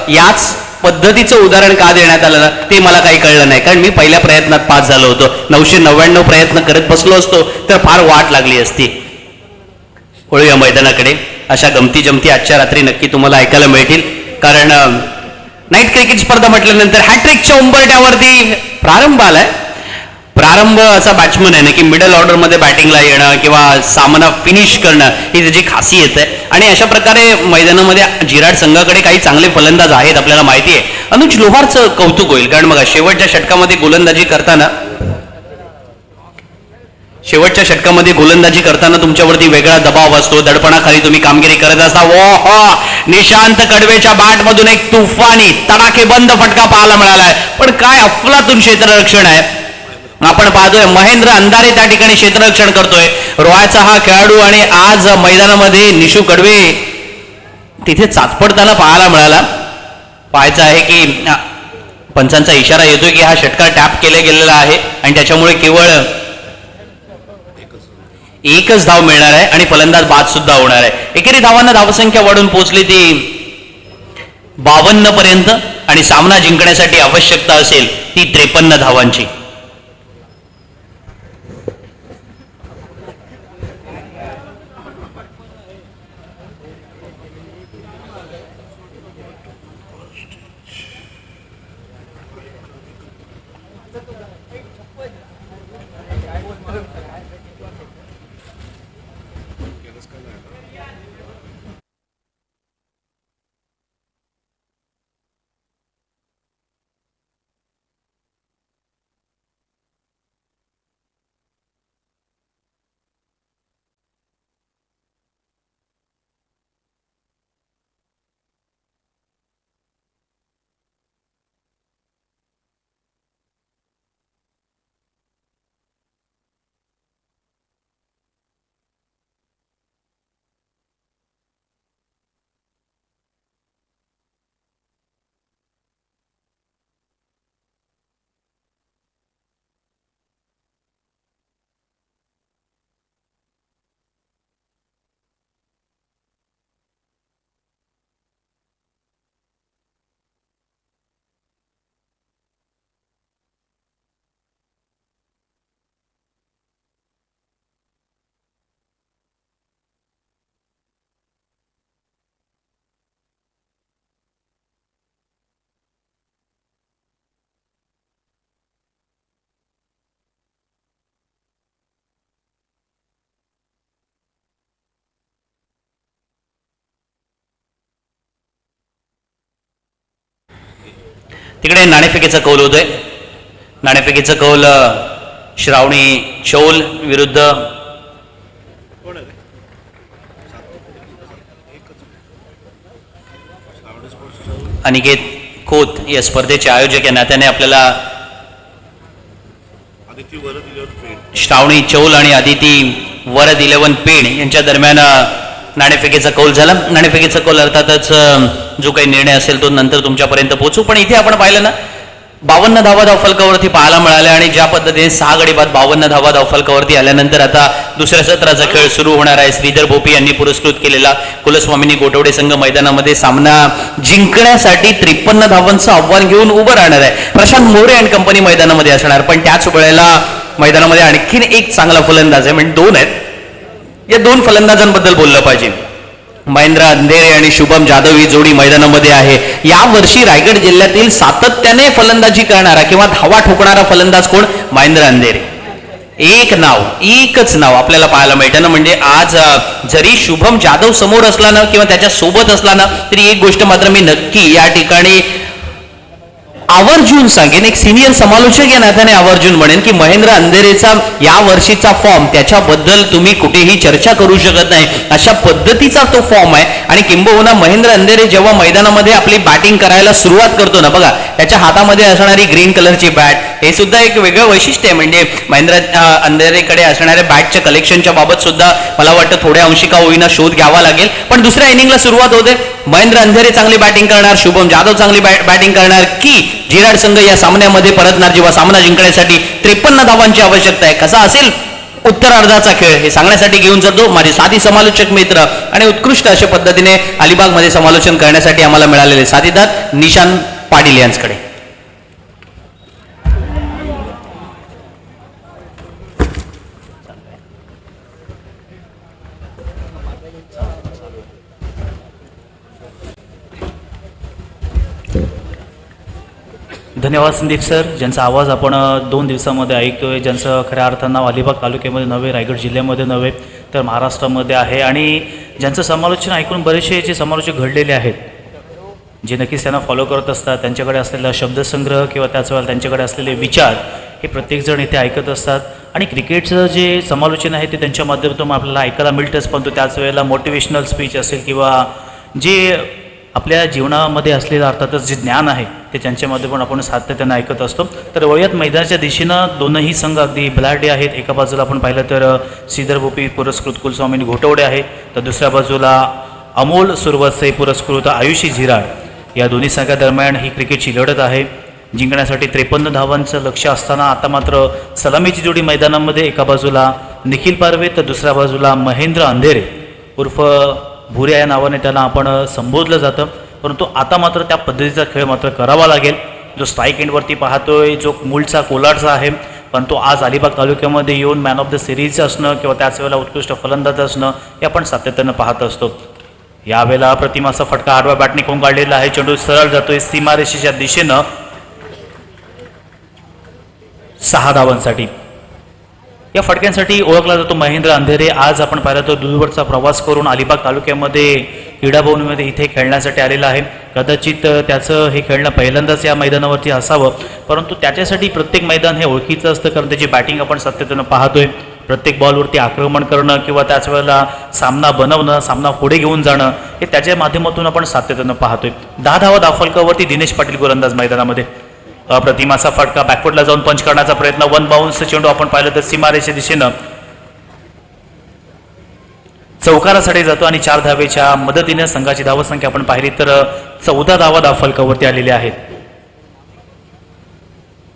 याच पद्धतीचं उदाहरण का देण्यात आलं ना ते मला काही कळलं नाही. कारण मी पहिल्या प्रयत्नात पास झालो होतो. 999 प्रयत्न करत बसलो असतो तर फार वाट लागली असती. वळूया मैदानाकडे. अशा गमती जमती आजच्या रात्री नक्की तुम्हाला ऐकायला मिळतील. कारण नाईट क्रिकेट स्पर्धा म्हटल्यानंतर हॅट्रिकच्या उंबरठ्यावरती प्रारंभ आलाय. प्रारंभ असा बॅट्समन आहे ना की मिडल ऑर्डरमध्ये बॅटिंगला येणं किंवा सामना फिनिश करणं ही त्याची खासियत आहे. आणि अशा प्रकारे मैदानामध्ये जिराड संघाकडे काही चांगले फलंदाज आहेत आपल्याला माहिती आहे. अनुज लोहारचं कौतुक होईल, कारण बघा शेवटच्या षटकामध्ये गोलंदाजी करताना तुमच्यावरती वेगळा दबाव असतो, दडपणाखाली तुम्ही कामगिरी करत असता. निशांत कडवेच्या बॅट मधून एक तुफानी तडाखेबंद फटका पाहायला मिळालाय, पण काय अफलातून क्षेत्ररक्षण आहे. आपण पाहतोय महेंद्र अंधारे त्या ठिकाणी क्षेत्ररक्षण करतोय, रोहाचा हा खेळाडू. आणि आज मैदानामध्ये निशू कडवे तिथे चाचपडताना पाहायला मिळाला. पाहायचं आहे की पंचांचा इशारा येतोय की हा षटकार टॅप केला गेलेला आहे आणि त्याच्यामुळे केवळ एकच धाव मिळणार आहे आणि फलंदाज बाद सुद्धा होणार आहे. एकेरी धावांना धावसंख्या वाढून पोहोचली ती 52 पर्यंत आणि सामना जिंकण्यासाठी आवश्यकता असेल ती 53 धावांची. तिकडे नाणेफेकीचा कौल होतोय. नाणेफेकीचा कौल श्रावणी चौल विरुद्ध अनिकेत खोत या स्पर्धेचे आयोजक या नात्याने आपल्याला श्रावणी चौल आणि आदिती वरद 11 पेण यांच्या दरम्यान नाणेफेकीचा कौल झाला. नाणेफेकीचा कौल अर्थातच जो काही निर्णय असेल तो नंतर तुमच्यापर्यंत पोहोचू. पण इथे आपण पाहिलं ना 52 धावा धावफलकावरती पाहायला मिळाल्या आणि ज्या पद्धतीने 6 गडी बाद 52 धावा धावफलकावरती आल्यानंतर आता दुसऱ्या सत्राचा खेळ सुरू होणार आहे. श्रीधर भोपी यांनी पुरस्कृत केलेला कुलस्वामिनी गोटवडे संघ मैदानामध्ये सामना जिंकण्यासाठी 53 धावांचं आव्हान घेऊन उभं राहणार आहे. प्रशांत मोरे अँड कंपनी मैदानामध्ये असणार, पण त्याच वेळेला मैदानामध्ये आणखीन एक चांगला फलंदाज आहे, म्हणजे 2 आहेत. या 2 फलंदाजांबद्दल बोललं पाहिजे. महेंद्र अंधेरे आणि शुभम जाधव ही जोडी मैदानामध्ये आहे. या वर्षी रायगड जिल्ह्यातील सातत्याने फलंदाजी करणारा किंवा धावा ठोकणारा फलंदाज कोण? महेंद्र अंधेरे. एकच नाव आपल्याला पाहायला मिळतं ना. म्हणजे आज जरी शुभम जाधव समोर असला ना किंवा त्याच्या सोबत असला ना तरी एक गोष्ट मात्र मी नक्की या ठिकाणी आवर्जून सांगेन, एक सिनियर समालोचक या नात्याने आवर्जून म्हणेन की महेंद्र अंधेरेचा या वर्षीचा फॉर्म त्याच्याबद्दल तुम्ही कुठेही चर्चा करू शकत नाही, अशा पद्धतीचा तो फॉर्म आहे. आणि किंबहुना महेंद्र अंधेरे जेव्हा मैदानामध्ये आपली बॅटिंग करायला सुरुवात करतो ना, बघा त्याच्या हातामध्ये असणारी ग्रीन कलरची बॅट हे सुद्धा एक वेगळं वैशिष्ट्य आहे. म्हणजे महेंद्र अंधेरेकडे असणाऱ्या बॅटच्या कलेक्शनच्या बाबत सुद्धा मला वाटतं थोड्या अंशी का होईना शोध घ्यावा लागेल. पण दुसऱ्या इनिंगला सुरुवात होते. महेंद्र अंधेरे चांगली बॅटिंग करणार, शुभम जाधव चांगली बॅटिंग करणार की जिराड संघ या सामन्यामध्ये परतणार जेव्हा सामना जिंकण्यासाठी 53 धावांची आवश्यकता आहे. कसा असेल उत्तरार्धाचा खेळ हे सांगण्यासाठी घेऊन जातो माझे साथी समालोचक मित्र आणि उत्कृष्ट अशा पद्धतीने अलिबागमध्ये समालोचन करण्यासाठी आम्हाला मिळालेले साथीदार निशांत पाटील यांच्याकडे. धन्यवाद संदीप सर, ज्यांचा आवाज आपण 2 दिवसामध्ये ऐकतोय, ज्यांचं खऱ्या अर्थानं नाव अलिबाग तालुक्यामध्ये नव्हे, रायगड जिल्ह्यामध्ये नव्हे तर महाराष्ट्रामध्ये आहे आणि ज्यांचं समालोचन ऐकून बरेचसे जे समालोचक घडलेले आहेत, जे नक्कीच त्यांना फॉलो करत असतात, त्यांच्याकडे असलेला शब्दसंग्रह किंवा त्याच वेळेला त्यांच्याकडे असलेले विचार हे प्रत्येकजण इथे ऐकत असतात आणि क्रिकेटचं जे समालोचन आहे ते त्यांच्या माध्यमातून आपल्याला ऐकायला मिळतंच, पण तो त्याच वेळेला मोटिवेशनल स्पीच असेल किंवा जे आपल्या जीवनामध्ये असलेलं अर्थातच जे ज्ञान आहे ते त्यांच्यामध्ये पण आपण सातत्यानं ऐकत असतो. तर वळूयात मैदानाच्या दिशेनं दोनही संघ अगदी बलाढ्य आहेत. एका बाजूला आपण पाहिलं तर श्रीधर भोपी पुरस्कृत कुलस्वामी घोटवडे आहे, तर दुसऱ्या बाजूला अमोल सुरवसे पुरस्कृत आयुषी झिराड या दोन्ही संघादरम्यान ही क्रिकेटची लढत आहे. जिंकण्यासाठी 53 धावांचं लक्ष असताना आता मात्र सलामीची जोडी मैदानामध्ये, एका बाजूला निखिल पारवे तर दुसऱ्या बाजूला महेंद्र अंधेरे उर्फ भुऱ्या या नावाने त्याला आपण संबोधलं जातं. परंतु आता मात्र त्या पद्धतीचा खेळ मात्र करावा लागेल. जो स्ट्राईक एंडवरती पाहतोय, जो मूळचा कोलाडचा आहे, परंतु आज अलिबाग तालुक्यामध्ये येऊन मॅन ऑफ द सिरीज असणं किंवा त्याच वेळेला उत्कृष्ट फलंदाज असणं हे आपण सातत्यानं पाहत असतो. यावेळेला अप्रतिम असा फटका आडव्या बॅटने कोण काढलेला आहे. चेंडू सरळ जातोय सीमारेषेच्या दिशेनं 6 धावांसाठी. या फटक्यांसाठी ओळखला जातो महेंद्र अंधेरे. आज आपण पाहिलं तर दूरवरचा प्रवास करून अलिबाग तालुक्यामध्ये क्रीडाभवनमध्ये इथे खेळण्यासाठी आलेला आहे. कदाचित त्याचं हे खेळणं पहिल्यांदाच या मैदानावरती असावं, परंतु त्याच्यासाठी प्रत्येक मैदान हे ओळखीचं असतं, कारण त्याची बॅटिंग आपण सातत्यानं पाहतोय. प्रत्येक बॉलवरती आक्रमण करणं किंवा त्याच वेळेला सामना बनवणं, सामना पुढे घेऊन जाणं हे त्याच्या माध्यमातून आपण सातत्यानं पाहतोय. 10 धावा दाफलकावरती दिनेश पाटील गोलंदाज मैदानामध्ये. अप्रतिमाचा फटका बॅकवर्डला जाऊन पंच करण्याचा प्रयत्न, 1 बाउन्स चेंडू आपण पाहिलं तर सीमारेषे दिशेनं चौकारासाठी जातो आणि 4 धावेच्या मदतीने संघाची धावसंख्या आपण पाहिली तर 14 धावा दाफलकावरती आलेल्या आहेत.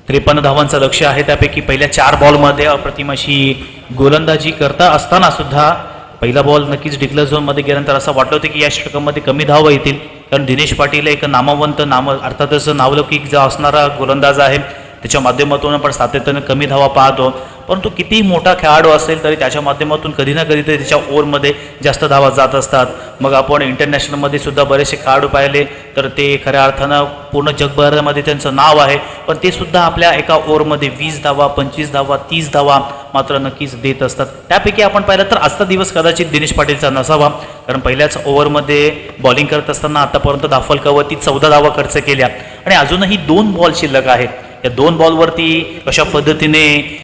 53 धावांचं लक्ष आहे. त्यापैकी पहिल्या 4 बॉलमध्ये अप्रतिमाशी गोलंदाजी करता असताना सुद्धा पहिला बॉल नक्कीच डिक्लेअर झोनमध्ये गेल्यानंतर असं वाटलं होतं की या षटकामध्ये कमी धावा येतील, कारण दिनेश पाटील एक नामवंत अर्थातच नावलौकिक जो असणारा गोलंदाज आहे, त्याच्या माध्यमातून आपण सातत्यानं कमी धावा पाहतो. परंतु किती मोठा खेळाडू असेल तरी त्याच्या माध्यमातून कधी ना कधीतरी त्याच्या ओव्हरमध्ये जास्त धावा जात असतात. मग आपण इंटरनॅशनलमध्ये सुद्धा बरेचसे खेळाडू पाहिले तर ते खऱ्या अर्थानं पूर्ण जगभरामध्ये त्यांचं नाव आहे, पण ते सुद्धा आपल्या एका ओव्हरमध्ये 20 धावा, 25 धावा, 30 धावा मात्र नक्कीच देत असतात. त्यापैकी आपण पाहिलं तर आजचा दिवस कदाचित दिनेश पाटीलचा नसावा, कारण पहिल्याच ओव्हरमध्ये बॉलिंग करत असताना आतापर्यंत दाफलकावरती 14 धावा खर्च केल्या आणि अजूनही 2 बॉल शिल्लक आहेत. या 2 बॉलवरती कशा पद्धतीने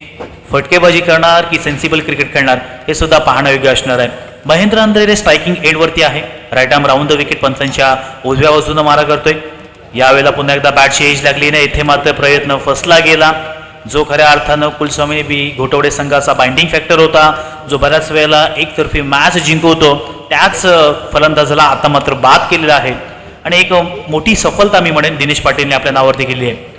फटकेबाजी करणार की सेन्सिबल क्रिकेट खेळणार हे सुद्धा पाहणं योग्य असणार आहे. महेंद्र अंधेरे स्ट्रायकिंग एंडवरती आहे. Right arm round the wicket पंचांच्या उजव्या बाजूनं मारा करतोय. यावेळेला पुन्हा एकदा बॅटची एज लागली नाही, इथे मात्र प्रयत्न फसला गेला. जो खऱ्या अर्थानं कुलस्वामी घोटवडे संघाचा बाइंडिंग फॅक्टर होता, जो बऱ्याच वेळेला एकतर्फी मॅच जिंकवतो, त्याच फलंदाजाला आता मात्र बाद केलेला आहे आणि एक मोठी सफलता मी म्हणेन दिनेश पाटीलने आपल्या नावावरती केली आहे.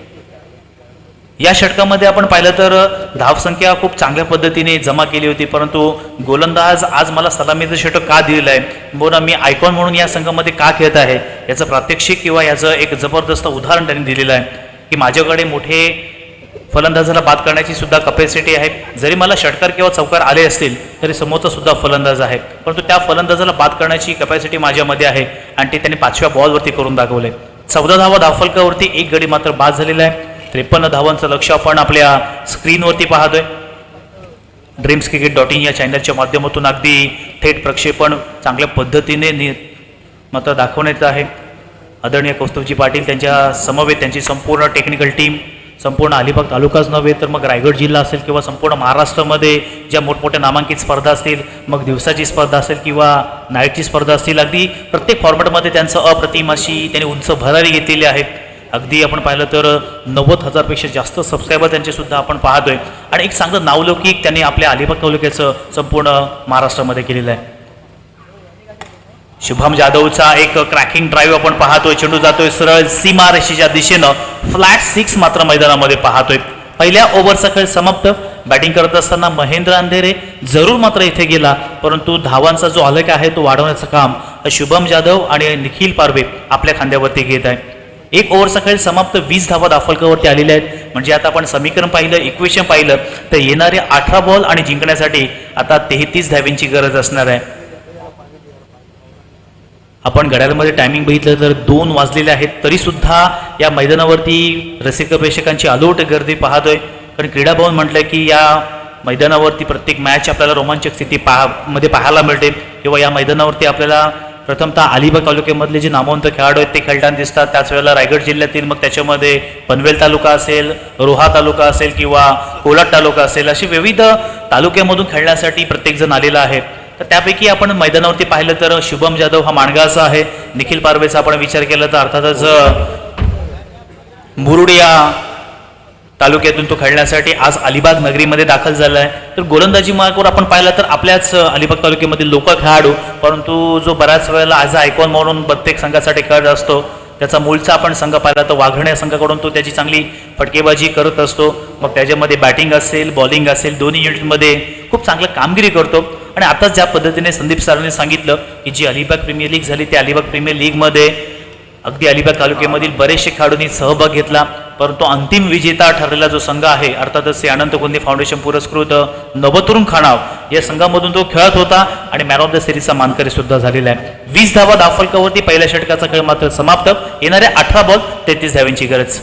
या षटकामध्ये आपण पाहिलं तर धावसंख्या खूप चांगल्या पद्धतीने जमा केली होती, परंतु गोलंदाज आज मला सलामीचं षटक का दिलेलं आहे, बरं मी आयकॉन म्हणून या संघामध्ये का खेळत आहे याचं प्रात्यक्षिक किंवा याचं एक जबरदस्त उदाहरण त्यांनी दिलेलं आहे की माझ्याकडे मोठे फलंदाजाला बाद करण्याची सुद्धा कपॅसिटी आहे. जरी मला षटकार किंवा चौकार आले असतील तरी समोरचा सुद्धा फलंदाज आहे, परंतु त्या फलंदाजाला बाद करण्याची कपॅसिटी माझ्यामध्ये आहे आणि ते त्यांनी 5व्या बॉलवरती करून दाखवले. 14 धावा दाफलकावरती 1 गडी मात्र बाद झालेला आहे. 53 धावांचं लक्ष आपण आपल्या स्क्रीनवरती पाहतोय. dreamscricket.in या चॅनलच्या माध्यमातून अगदी थेट प्रक्षेपण चांगल्या पद्धतीने मात्र दाखवण्यात आहे. आदरणीय कौस्तुभजी पाटील त्यांच्या समवेत त्यांची संपूर्ण टेक्निकल टीम, संपूर्ण अलिबाग तालुकाच नव्हे तर मग रायगड जिल्हा असेल किंवा संपूर्ण महाराष्ट्रामध्ये ज्या मोठमोठ्या नामांकित स्पर्धा असतील, मग दिवसाची स्पर्धा असेल किंवा नाईटची स्पर्धा असतील, अगदी प्रत्येक फॉर्मॅटमध्ये त्यांचं अप्रतिम अशी त्यांनी उंच भरारी घेतलेली आहे. अगदी आपण पाहिलं तर 90,000पेक्षा जास्त सबस्क्रायबर त्यांचे सुद्धा आपण पाहतोय आणि एक चांगलं नावलौकिक त्यांनी आपल्या अलिबाग तालुक्याचं संपूर्ण महाराष्ट्रामध्ये केलेलं आहे. शुभम जाधवचा एक क्रॅकिंग ड्राईव्ह आपण पाहतोय. चेंडू जातोय सरळ सीमारेषेच्या दिशेनं. फ्लॅट 6 मात्र मैदानामध्ये पाहतोय. पहिल्या ओव्हरचा खेळ समाप्त. बॅटिंग करत असताना महेंद्र अंधेरे जरूर मात्र इथे गेला, परंतु धावांचा जो आलेख आहे तो वाढवण्याचं काम शुभम जाधव आणि निखिल पारवे आपल्या खांद्यावरती घेत आहे. 1 ओव्हरचा खेळ समाप्त. 20 धावा दाफलकावरती आलेल्या आहेत. म्हणजे आता आपण समीकरण पाहिलं, इक्वेशन पाहिलं तर येणारे 18 बॉल आणि जिंकण्यासाठी आता 33 धाव्यांची गरज असणार आहे. आपण घड्याळामध्ये टायमिंग बघितलं तर 2 वाजलेले आहेत, तरी सुद्धा या मैदानावरती रसिक प्रेक्षकांची अलोट गर्दी पाहतोय. कारण क्रीडा भवन म्हटलं की या मैदानावरती प्रत्येक मॅच आपल्याला रोमांचक स्थिती मध्ये पाहायला मिळते. किंवा या मैदानावरती आपल्याला प्रथमतः अलिबाग तालुक्यामधले जे नामवंत खेळाडू आहेत ते खेळताना दिसतात. त्याच वेळेला रायगड जिल्ह्यातील मग त्याच्यामध्ये पनवेल तालुका असेल, रोहा तालुका असेल किंवा कोलाड तालुका असेल, अशी विविध तालुक्यामधून खेळण्यासाठी प्रत्येकजण आलेला आहे. तर त्यापैकी आपण मैदानावरती पाहिलं तर शुभम जाधव हा माणगाचा आहे. निखिल पारवेचा आपण विचार केला तर अर्थातच मुरुड या तालुक्यातून तो खेळण्यासाठी आज अलिबाग नगरीमध्ये दाखल झाला आहे. तर गोलंदाजी मार्गावर आपण पाहिलं तर आपल्याच अलिबाग तालुक्यामधील लोकल खेळाडू, परंतु जो बऱ्याच वेळेला आज आयकॉन म्हणून प्रत्येक संघासाठी खेळत असतो, त्याचा मूळचा आपण संघ पाहिला तर वाघणे या संघाकडून तो त्याची चांगली फटकेबाजी करत असतो. मग त्याच्यामध्ये बॅटिंग असेल, बॉलिंग असेल, दोन्ही युनिटमध्ये खूप चांगलं कामगिरी करतो. आणि आताच ज्या पद्धतीने संदीप सरांनी सांगितलं की जी अलिबाग प्रीमियर लीग झाली त्या अलिबाग प्रीमियर लीगमध्ये अगदी अलिबाग तालुक्यामधील बरेचसे खेळाडूंनी सहभाग घेतला, परंतु अंतिम विजेता ठरलेला जो संघ आहे अर्थातच अनंत कुंदे फाउंडेशन पुरस्कृत नवतरुण खानाव या संघामधून तो खेळत होता आणि मॅन ऑफ द सिरीजचा मानकरी सुद्धा झालेला आहे. 20 धावा धावफलकावरती पहिल्या षटकाचा खेळ मात्र समाप्त. येणाऱ्या 18 बॉल 33 धावांची गरज.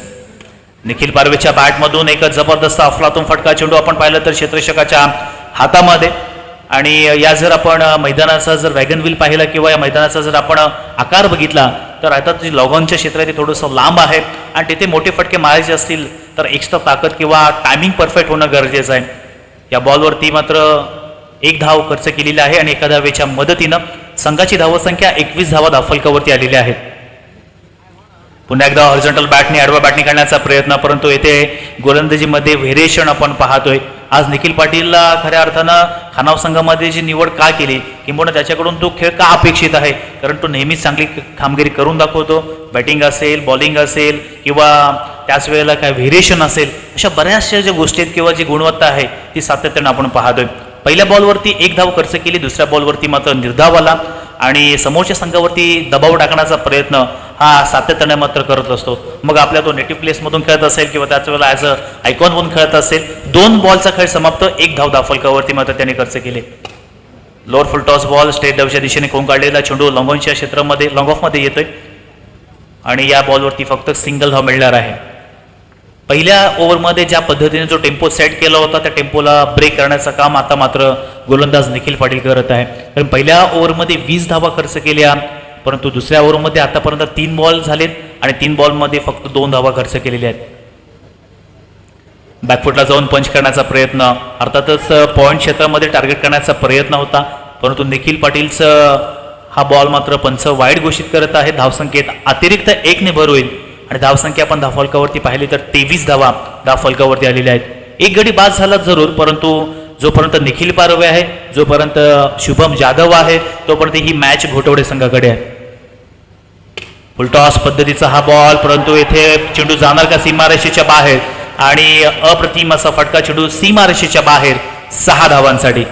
निखिल पारवेच्या बॅटमधून एक जबरदस्त अफलातून फटका चेंडू आपण पाहिलं तर क्षेत्ररक्षकाच्या हातामध्ये. आणि या जर आपण मैदानाचा जर वॅगन व्हील पाहिला किंवा या मैदानाचा जर आपण आकार बघितला तर आता जी लॉगॉनच्या क्षेत्र आहे ते थोडंसं लांब आहे आणि तिथे मोठे फटके मारायचे असतील तर एक्स्ट्रा ताकद किंवा टायमिंग परफेक्ट होणं गरजेचं आहे. या बॉलवरती मात्र 1 धाव खर्च केलेली आहे आणि 1 धावेच्या मदतीनं संघाची धावसंख्या 21 धावा धावफलकावरती आलेल्या आहेत. पुन्हा एकदा हॉरिझॉन्टल बॅटने आडवा बॅटने करण्याचा प्रयत्न, परंतु येथे गोलंदाजीमध्ये व्हेरिएशन आपण पाहतोय. आज निखिल पाटीलला खऱ्या अर्थानं खानाव संघामध्ये जी निवड का केली किंबहुना त्याच्याकडून तो खेळ का अपेक्षित आहे, कारण तो नेहमीच चांगली कामगिरी करून दाखवतो. बॅटिंग असेल, बॉलिंग असेल किंवा त्याच वेळेला काय व्हेरिएशन असेल, अशा बऱ्याचशा ज्या गोष्टी आहेत किंवा जी गुणवत्ता आहे ती सातत्यानं आपण पाहतोय. पहिल्या बॉलवरती 1 धाव खर्च केली, दुसऱ्या बॉलवरती मात्र निर्धाव आला आणि समोरच्या संघावरती दबाव टाकण्याचा प्रयत्न हा सातत्याने मात्र करत असतो. मग आपल्या तो नेटिव्ह प्लेसमधून खेळत असेल किंवा त्याच वेळेला ॲज अ आयकॉन म्हणून खेळत असेल. 2 बॉलचा खेळ समाप्त, 1 धाव धावफलकावरती मात्र त्याने खर्च केले. लोअर फुल टॉस बॉल स्टेट डावच्या दिशेने कोण काढलेला चेंडू लॉंगॉनच्या क्षेत्रामध्ये लॉंग ऑफमध्ये येतोय आणि या बॉलवरती फक्त सिंगल धाव मिळणार आहे. पहिल्या ओव्हरमध्ये ज्या पद्धतीने जो टेम्पो सेट केला होता त्या टेम्पोला ब्रेक करण्याचं काम आता मात्र गोलंदाज निखिल पाटील करत आहे. कारण पहिल्या ओव्हरमध्ये 20 धावा खर्च केल्या, परंतु दुसऱ्या ओव्हरमध्ये आतापर्यंत 3 बॉल झालेत आणि 3 बॉलमध्ये फक्त 2 धावा खर्च केलेल्या आहेत. बॅकफुटला जाऊन पंच करण्याचा प्रयत्न, अर्थातच पॉईंट क्षेत्रामध्ये टार्गेट करण्याचा प्रयत्न होता, परंतु निखिल पाटीलचं हा बॉल मात्र पंच वाईड घोषित करत आहे. धावसंख्येत अतिरिक्त 1 ने भर होईल आणि धावसंख्या आपण धावफलकावरती पाहिली तर 23 धावा धावफलकावरती आलेल्या आहेत. 1 गडी बाद झाला जरूर, परंतु जोपर्यंत निखिल पारवे आहे, जोपर्यंत शुभम जाधव आहे, तोपर्यंत ही मॅच घोटवडे संघाकडे आहे. फुलटॉस पद्धतीचा हा बॉल, परंतु येथे चेंडू जाणार का सीमारेषेच्या बाहेर आणि अप्रतिम असा फटका चेंडू सीमारेषेच्या बाहेर 6 धावांसाठी.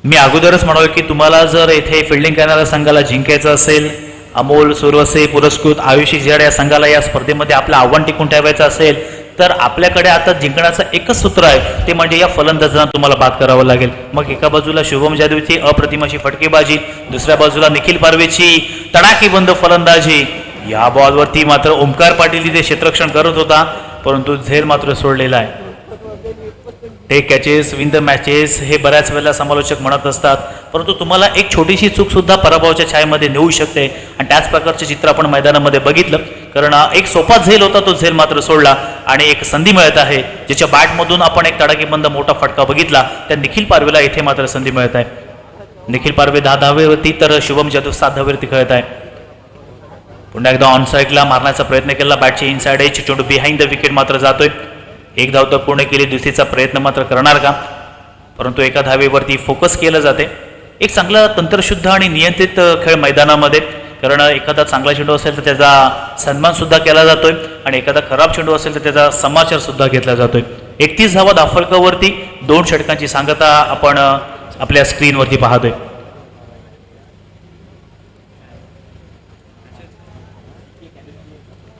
मी अगोदरच म्हणालो की तुम्हाला जर येथे फिल्डिंग करणाऱ्या संघाला जिंकायचं असेल, अमोल सुरवसे पुरस्कृत आयुषी झेड या संघाला या स्पर्धेमध्ये आपलं आव्हान टिकून ठेवायचं असेल तर आपल्याकडे आता जिंकण्याचं एकच सूत्र आहे, ते म्हणजे या फलंदाजांना तुम्हाला बाद करावं लागेल. मग एका बाजूला शुभम जाधवची अप्रतिम अशी फटकेबाजी, दुसऱ्या बाजूला निखिल पारवेची तडाखेबंद फलंदाजी. या बॉलवरती मात्र ओमकार पाटील तिथे क्षेत्ररक्षण करत होता, परंतु झेल मात्र सोडलेला आहे. Take catches win the matches हे बऱ्याच वेळेला समालोचक म्हणत असतात, परंतु तुम्हाला एक छोटीशी चूक सुद्धा पराभवाच्या छायेमध्ये नेऊ शकते आणि त्याच प्रकारचे चित्र आपण मैदानामध्ये बघितलं. कारण एक सोपा झेल होता, तो झेल मात्र सोडला आणि एक संधी मिळत आहे ज्याच्या बॅटमधून आपण एक तडाखेबंद मोठा फटका बघितला. त्या निखिल पारवेला इथे मात्र संधी मिळत आहे. निखिल पारवे 10 धावेवरती तर शुभम जाधव 7 धावेवरती खेळत आहे. पुन्हा एकदा ऑन साईडला मारण्याचा प्रयत्न केला, बॅटची इनसाइड एज, चेंडू बिहाइंड द विकेट मात्र जातोय. 1 धाव तर पूर्ण केली, दुसरीचा प्रयत्न मात्र करणार का, परंतु एका धावेवरती फोकस केलं जाते. एक चांगला तंत्रशुद्ध आणि नियंत्रित खेळ मैदानामध्ये, कारण एखादा चांगला चेंडू असेल तर त्याचा सन्मान सुद्धा केला जातोय आणि एखादा खराब चेंडू असेल तर त्याचा समाचार सुद्धा घेतला जातोय. 31 धावा धावफलकावरती 2 षटकांची सांगता आपण आपल्या स्क्रीनवरती पाहतोय.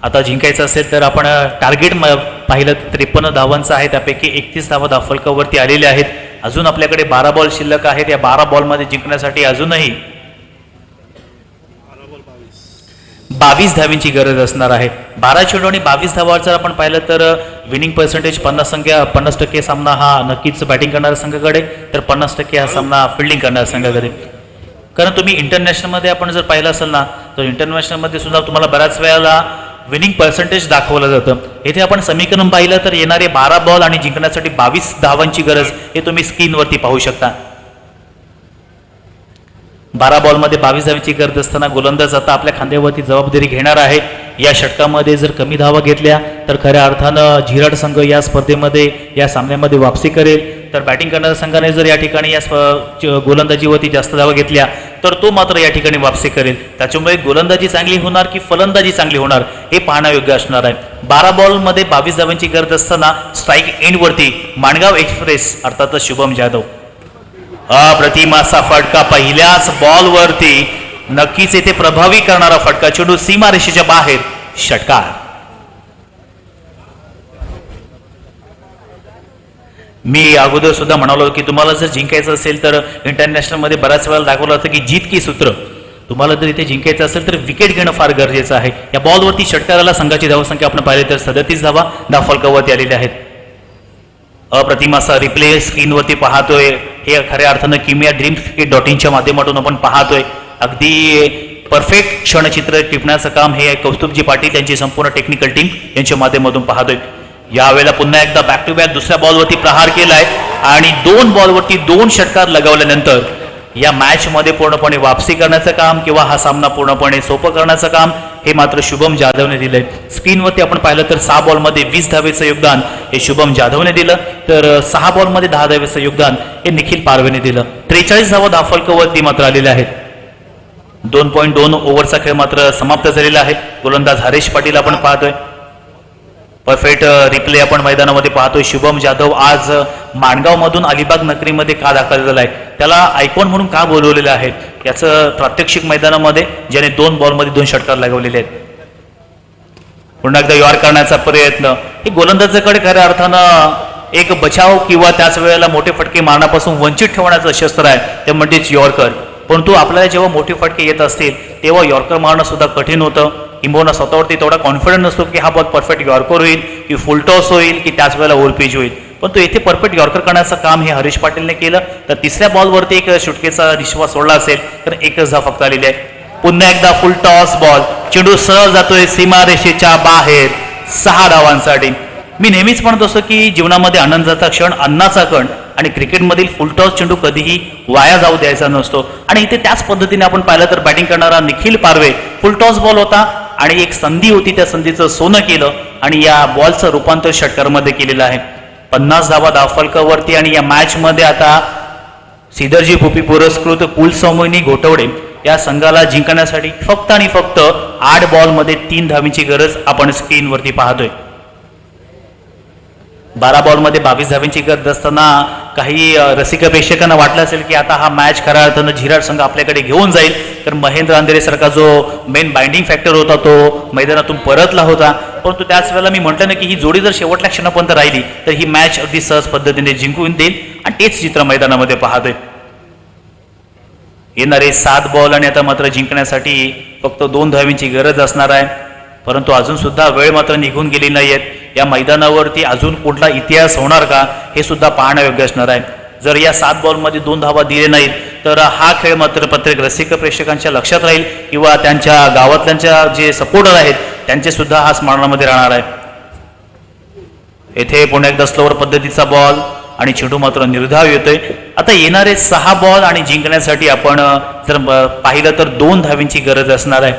आता जिंकायचं असेल तर आपण टार्गेट पाहिलं 53 धावांचं आहे, त्यापैकी 31 धावा धावफलकावरती आलेल्या आहेत. अजून आपल्याकडे 12 बॉल शिल्लक आहेत. या 12 बॉलमध्ये जिंकण्यासाठी अजूनही 22 धावींची गरज असणार आहे. 12 चेंडू आणि 22 धावा जर आपण पाहिलं तर विनिंग पर्सेंटेज 50% सामना हा नक्कीच बॅटिंग करणाऱ्या संघाकडे, तर 50% हा सामना फिल्डिंग करणाऱ्या संघाकडे. कारण तुम्ही इंटरनॅशनलमध्ये आपण जर पाहिलं असेल ना, तर इंटरनॅशनलमध्ये सुद्धा तुम्हाला बऱ्याच वेळेला विनिंग पर्सेंटेज दाखवलं जातं. येथे आपण समीकरण पाहिलं तर येणारे 12 बॉल आणि जिंकण्यासाठी 22 धावांची गरज हे तुम्ही स्क्रीनवरती पाहू शकता. 12 बॉलमध्ये 22 धावांची गरज असताना गोलंदाज आता आपल्या खांद्यावरती जबाबदारी घेणार आहे. या षटकामध्ये जर कमी धावा घेतल्या तर खऱ्या अर्थानं झिराड संघ या स्पर्धेमध्ये या सामन्यामध्ये वापसी करेल. तर बॅटिंग करणाऱ्या संघाने जर या ठिकाणी या गोलंदाजीवरती जास्त धावा घेतल्या तर तो मात्र या ठिकाणी वापसी करेल. त्याच्यामुळे गोलंदाजी चांगली होणार की फलंदाजी चांगली होणार हे पाहण्यायोग्य असणार आहे. 12 बॉलमध्ये 22 धावांची गरज असताना स्ट्राईक एंडवरती माणगाव एक्सप्रेस अर्थातच शुभम जाधव. अप्रतिम असा फटका पहिल्याच बॉलवरती, नक्कीच येथे प्रभावी करणारा फटका, चेंडू सीमारेषेच्या बाहेर, षटकार. मी अगोदर सुद्धा म्हणालो की तुम्हाला जर जिंकायचं असेल तर इंटरनॅशनलमध्ये बऱ्याच वेळा दाखवलं होतं की जीत की सूत्र. तुम्हाला जर इथे जिंकायचं असेल तर विकेट घेणं फार गरजेचं आहे. या बॉलवरती षटकाराला संघाची धावसंख्या आपण पाहिली तर 37 धावा धावफलकावरती आलेल्या आहेत. अप्रतिम असा रिप्ले स्क्रीनवरती पाहतोय. हे खऱ्या अर्थानं किमिया ड्रीम्स.in.च्या माध्यमातून आपण पाहतोय. अगदी परफेक्ट क्षणचित्र टिपण्याचं काम हे कौस्तुभजी पाटील यांची संपूर्ण टेक्निकल टीम यांच्या माध्यमातून पाहतोय. यावेळेला पुन्हा एकदा बॅक टू बॅक दुसऱ्या बॉलवरती प्रहार केलाय आणि 2 बॉलवरती 2 षटकार लगावल्यानंतर या मॅचमध्ये पूर्णपणे वापसी करण्याचं काम किंवा हा सामना पूर्णपणे सोपं करण्याचं काम हे मात्र शुभम जाधवने दिलंय. स्क्रीनवरती आपण पाहिलं तर 6 बॉलमध्ये 20 धावेचं योगदान हे शुभम जाधवने दिलं, तर 6 बॉलमध्ये 10 धावेचं योगदान हे निखिल पारवेने दिलं. 43 धावा धावफलकावरती मात्र आलेल्या आहेत. 2.2 ओव्हरचा खेळ मात्र समाप्त झालेला आहे. गोलंदाज हरेश पाटील आपण पाहतोय. परफेक्ट रिप्ले आपण मैदानामध्ये पाहतोय. शुभम जाधव आज माणगावमधून अलिबाग नगरीमध्ये का दाखल झालाय, त्याला आयकॉन म्हणून का बोलवलेलं आहे याचं प्रात्यक्षिक मैदानामध्ये ज्याने 2 बॉलमध्ये 2 षटकार लगावलेले आहेत. पुन्हा एकदा यॉर्क करण्याचा प्रयत्न, हे गोलंदाजाकडे खऱ्या अर्थानं एक बचाव किंवा त्याच वेळेला मोठे फटके मारण्यापासून वंचित ठेवण्याचं शस्त्र आहे, ते म्हणजेच यॉर्कर. परंतु आपल्याला जेव्हा मोठे फटके येत असतील तेव्हा यॉर्कर मारणं सुद्धा कठीण होतं. किंबहुना स्वतःवरती तेवढा कॉन्फिडन्स नसतो की हा बॉल परफेक्ट यॉर्कर होईल की फुल टॉस होईल की त्याच वेळेला ओव्हरपिच होईल. पण तो येथे परफेक्ट यॉर्कर करण्याचं काम हे हरीश पाटीलने केलं. तर तिसऱ्या बॉलवरती एक सुटकेचा निश्वा सोडला असेल तर एकच धाव फक्त आलेली आहे. पुन्हा एकदा फुल टॉस बॉल, चेंडू सरळ जातोय सीमारेषेच्या बाहेर, 6 धावांसाठी. मी नेहमीच म्हणत असतो की जीवनामध्ये आनंदाचा क्षण अन्नाचा कण आणि क्रिकेटमधील फुलटॉस चेंडू कधीही वाया जाऊ द्यायचा नसतो. आणि इथे त्याच पद्धतीने आपण पाहिलं तर बॅटिंग करणारा निखिल पारवे फुलटॉस बॉल होता आणि एक संधी होती, त्या संधीचं सोनं केलं आणि या बॉलचं रूपांतर षटकारमध्ये केलेलं आहे. 50 धावा धावफलकावरती आणि या मॅचमध्ये आता श्रीधरजी भोपी पुरस्कृत कुलसौमिनी घोटवडे या संघाला जिंकण्यासाठी फक्त आणि फक्त 8 बॉलमध्ये 3 धावींची गरज आपण स्क्रीनवरती पाहतोय. 12 बॉलमध्ये 22 धावींची गरज असताना काही रसिक प्रेक्षकांना वाटलं असेल की आता हा मॅच खऱ्या अर्थानं झिराड संघ आपल्याकडे घेऊन जाईल. तर महेंद्र अंधेरेसारखा जो मेन बाइंडिंग फॅक्टर होता तो मैदानातून परतला होता. परंतु त्याच वेळेला मी म्हटलं ना की ही जोडी जर शेवटल्या क्षणापर्यंत राहिली तर ही मॅच अगदी सहज पद्धतीने जिंकून देईल आणि तेच चित्र मैदानामध्ये पाहतोय. येणारे 7 बॉल आणि आता मात्र जिंकण्यासाठी फक्त 2 धावींची गरज असणार आहे. परंतु अजून सुद्धा वेळ मात्र निघून गेली नाहीयेत. या मैदानावरती अजून कुठला इतिहास होणार का हे सुद्धा पाहण्यायोग्य असणार आहे. जर या 7 बॉलमध्ये 2 धावा दिले नाहीत तर हा खेळ मात्र प्रत्येक रसिक प्रेक्षकांच्या लक्षात राहील किंवा त्यांच्या गावातल्यांच्या जे सपोर्टर आहेत त्यांचे सुद्धा हा स्मरणामध्ये राहणार आहे. येथे पुन्हा एकदा स्लोअर पद्धतीचा बॉल आणि चेंडू मात्र निर्धाव येतोय. आता येणारे 6 बॉल आणि जिंकण्यासाठी आपण जर पाहिलं तर 2 धावींची गरज असणार आहे.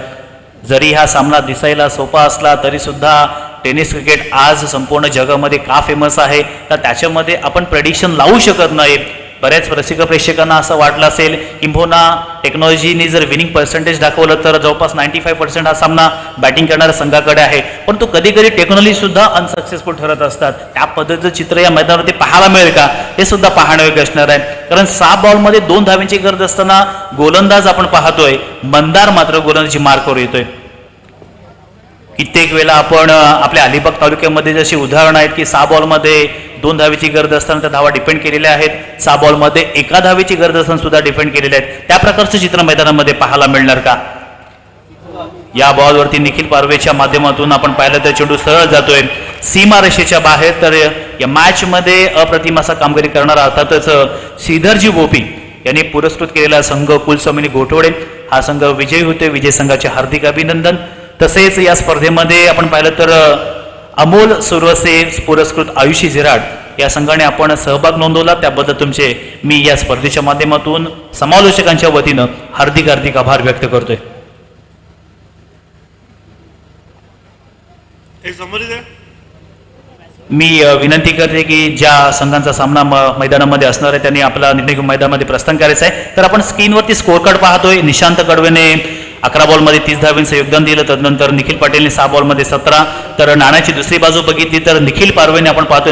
जरी हा सामना दिसायला सोपा असला तरी सुद्धा टेनिस क्रिकेट आज संपूर्ण जगामध्ये का फेमस आहे तर त्याच्यामध्ये आपण प्रेडिक्शन लावू शकत नाही. बऱ्याच रसिक प्रेक्षकांना असं वाटलं असेल किंबहुना टेक्नॉलॉजीने जर विनिंग पर्सेंटेज दाखवलं तर जवळपास 95% हा सामना बॅटिंग करणाऱ्या संघाकडे आहे. पण तो कधी कधी टेक्नॉलॉजी सुद्धा अनसक्सेसफुल ठरत असतात. त्या पद्धतीचं चित्र या मैदानावरती पाहायला मिळेल का हे सुद्धा पाहण्यायोग्य असणार आहे. कारण 6 बॉलमध्ये 2 धावींची गरज असताना गोलंदाज आपण पाहतोय मंदार मात्र गोलंदाजी मार्कवर येतोय. कित्येक वेळा आपण आपल्या अलिबाग तालुक्यामध्ये जशी उदाहरणं आहेत की 6 बॉलमध्ये 2 धावीची गरज असताना त्या धावा डिपेंड केलेल्या आहेत. 6 बॉलमध्ये 1 धावीची गरज असताना सुद्धा डिपेंड केलेल्या आहेत. त्या प्रकारचं चित्र मैदानामध्ये पाहायला मिळणार का. या बॉलवरती निखिल पारवेच्या माध्यमातून आपण पाहिलं तर चेंडू सरळ जातोय सीमा रेषेच्या बाहेर. तर या मॅच मध्ये अप्रतिम असा कामगिरी करणारा अर्थातच श्रीधरजी भोपी यांनी पुरस्कृत केलेला संघ कुलस्वामिनी घोटवडे हा संघ विजयी होते. विजय संघाचे हार्दिक अभिनंदन. तसेच या स्पर्धेमध्ये आपण पाहिलं तर अमोल सुरवसे पुरस्कृत आयुषी झिराड या संघाने आपण सहभाग नोंदवला. त्याबद्दल तुमचे मी या स्पर्धेच्या माध्यमातून समालोचकांच्या वतीनं हार्दिक हार्दिक आभार व्यक्त करतोय. एक समोर द्या. मी विनंती करते की ज्या संघांचा सामना मैदानामध्ये असणार आहे त्यांनी आपला निर्णय घेऊन मैदानामध्ये प्रस्थान करायचं आहे. तर आपण स्क्रीनवरती स्कोर कार्ड पाहतोय. निशांत कडवेने 11 बॉलमध्ये 30 धावांचं योगदान दिलं. तदनंतर निखिल पाटीलने 6 बॉलमध्ये 17. तर नाण्याची दुसरी बाजू बघितली तर निखिल पारवेने आपण पाहतोय